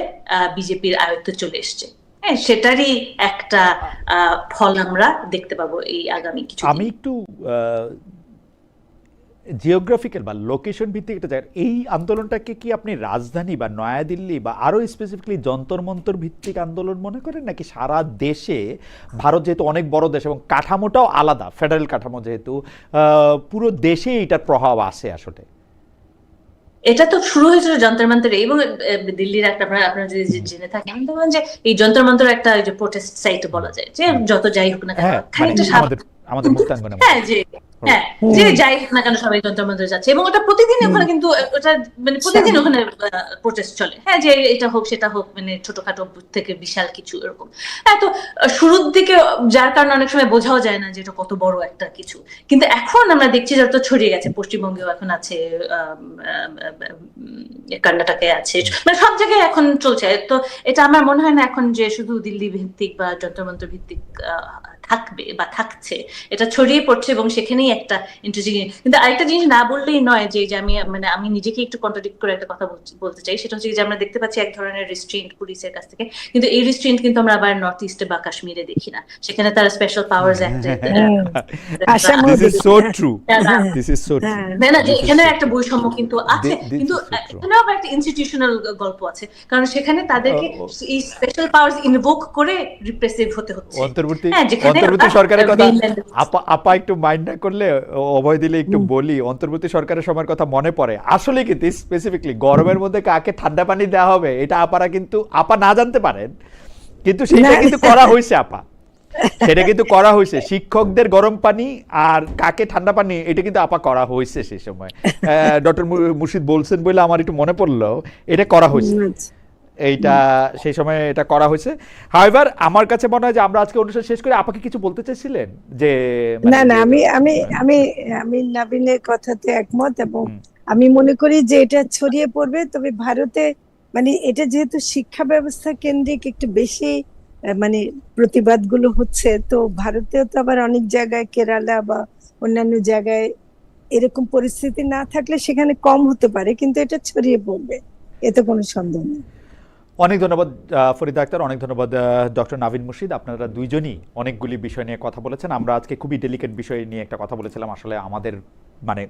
বিজেপির আয়ত্তে চলে এসছে, হ্যাঁ, সেটারই একটা ফল আমরা দেখতে পাবো এই আগামী কিছু। আমি একটু জিওগ্রাফিক্যাল বা লোকেশন ভিত্তিক একটা জায়গা, এই আন্দোলনটাকে কি আপনি রাজধানী বা নয়াদিল্লি বা আরো স্পেসিফিকলি যন্তর মন্তর ভিত্তিক আন্দোলন মনে করেন, নাকি সারা দেশে, ভারত যেহেতু অনেক বড় দেশ এবং কাঠামোটাও আলাদা, ফেডারেল কাঠামো যেহেতু, পুরো দেশে এটার প্রভাব আসে আসলে? এটা তো শুরু হয়েছিল যন্তর মন্তরে, এবং দিল্লির একটা, আপনারা যদি জেনে থাকেন, দেখবেন যে এই যন্তর মন্তর একটা প্রোটেস্ট সাইট বলা যায়, যে যত যাই হোক না কেন, খানিকটা আমাদের মুক্তাঙ্গনে, হ্যাঁ, যে যাই হোক না কেন সবাই যন্তর মন্তরে যাচ্ছে, এবং ওটা প্রতিদিন ওখানে কিন্তু ওটা মানে প্রতিদিন ওখানে প্রোটেস্ট চলে, হ্যাঁ, যে এটা হোক সেটা হোক, মানে ছোটখাটো থেকে বিশাল কিছু এরকম। হ্যাঁ, তো শুরুর দিকে যার কারণে অনেক সময় বোঝাও যায় না যে এটা কত বড় একটা কিছু, কিন্তু এখন আমরা দেখছি যত ছড়িয়ে গেছে, পশ্চিমবঙ্গেও এখন আছে, কর্ণাটকে আছে, মানে সব জায়গায় এখন চলছে। তো এটা আমার মনে হয় না এখন যে শুধু দিল্লি ভিত্তিক বা যন্তর মন্তর ভিত্তিক থাকবে বা থাকছে, এটা ছড়িয়ে পড়ছে, এবং সেখানেই একটা ইন্টারেস্টিং। কিন্তু আরেকটা জিনিস না বললেই নয়, যে আমি নিজেকে একটু কন্ট্রাডিক্ট করে একটা কথা বলতে চাই, সেটা হচ্ছে যে আমরা দেখতে পাচ্ছি এক ধরনের রিস্ট্রেইন্ট পুলিশের কাছ থেকে, কিন্তু এই রিস্ট্রেইন্ট কিন্তু আমরা আবার নর্থ ইস্টে বা কাশ্মীরে দেখি না, সেখানে তারা স্পেশাল পাওয়ার্স অ্যাক্ট, এখানে একটা বৈষম্য কিন্তু আছে, কিন্তু এখানেও আবার একটা ইনস্টিটিউশনাল গল্প আছে, কারণ সেখানে তাদেরকে এই স্পেশাল পাওয়ার্স ইনভোক করে রিপ্রেসিভ হতে হচ্ছে। অন্তর্বর্তী সরকারের কথা আপা একটু মাইন্ড না করলে, অভয় দিলে একটু বলি, অন্তর্বর্তী সরকারের সময়ের কথা মনে পড়ে আসলে, কিন্তু স্পেসিফিকলি গরমের মধ্যে কাকে ঠান্ডা পানি দেওয়া হবে এটা আপা না জানতে পারেন, কিন্তু সেটা কিন্তু করা হয়েছে আপা, সেটা কিন্তু করা হয়েছে, শিক্ষকদের গরম পানি আর কাকে ঠান্ডা পানি, এটা কিন্তু আপা করা হয়েছে সেই সময়। ডক্টর মুর্শিদ বলছেন বলে আমার একটু মনে পড়লো, এটা করা হয়েছে, এইটা সেই সময় এটা করা হয়েছে। হাউএভার আমার কাছে মনে হয় যে আমরা আজকে অনুষ্ঠান শেষ করে, আপাকে কিছু বলতে চাইছিলেন? যে না, আমি নবীনের কথাতে একমত, এবং আমি মনে করি যে এটা ছড়িয়ে পড়বে। তবে ভারতে মানে এটা যেহেতু শিক্ষা ব্যবস্থা কেন্দ্রিক একটু বেশি মানে প্রতিবাদগুলো হচ্ছে, তো ভারতেও তো আবার অনেক জায়গায়, কেরালা বা অন্যান্য জায়গায় এরকম পরিস্থিতি না থাকলে সেখানে কম হতে পারে, কিন্তু এটা ছড়িয়ে পড়বে, এতে কোনো সন্দেহ নেই। অনেক ধন্যবাদ ফরিদা আক্তার, অনেক ধন্যবাদ ডক্টর নাভিন মুর্শিদ, আপনারা দুইজনই অনেকগুলি বিষয় নিয়ে কথা বলেছেন। আমরা আজকে খুবই ডেলিকেট বিষয় নিয়ে একটা কথা বলেছিলাম, আসলে আমাদের মানে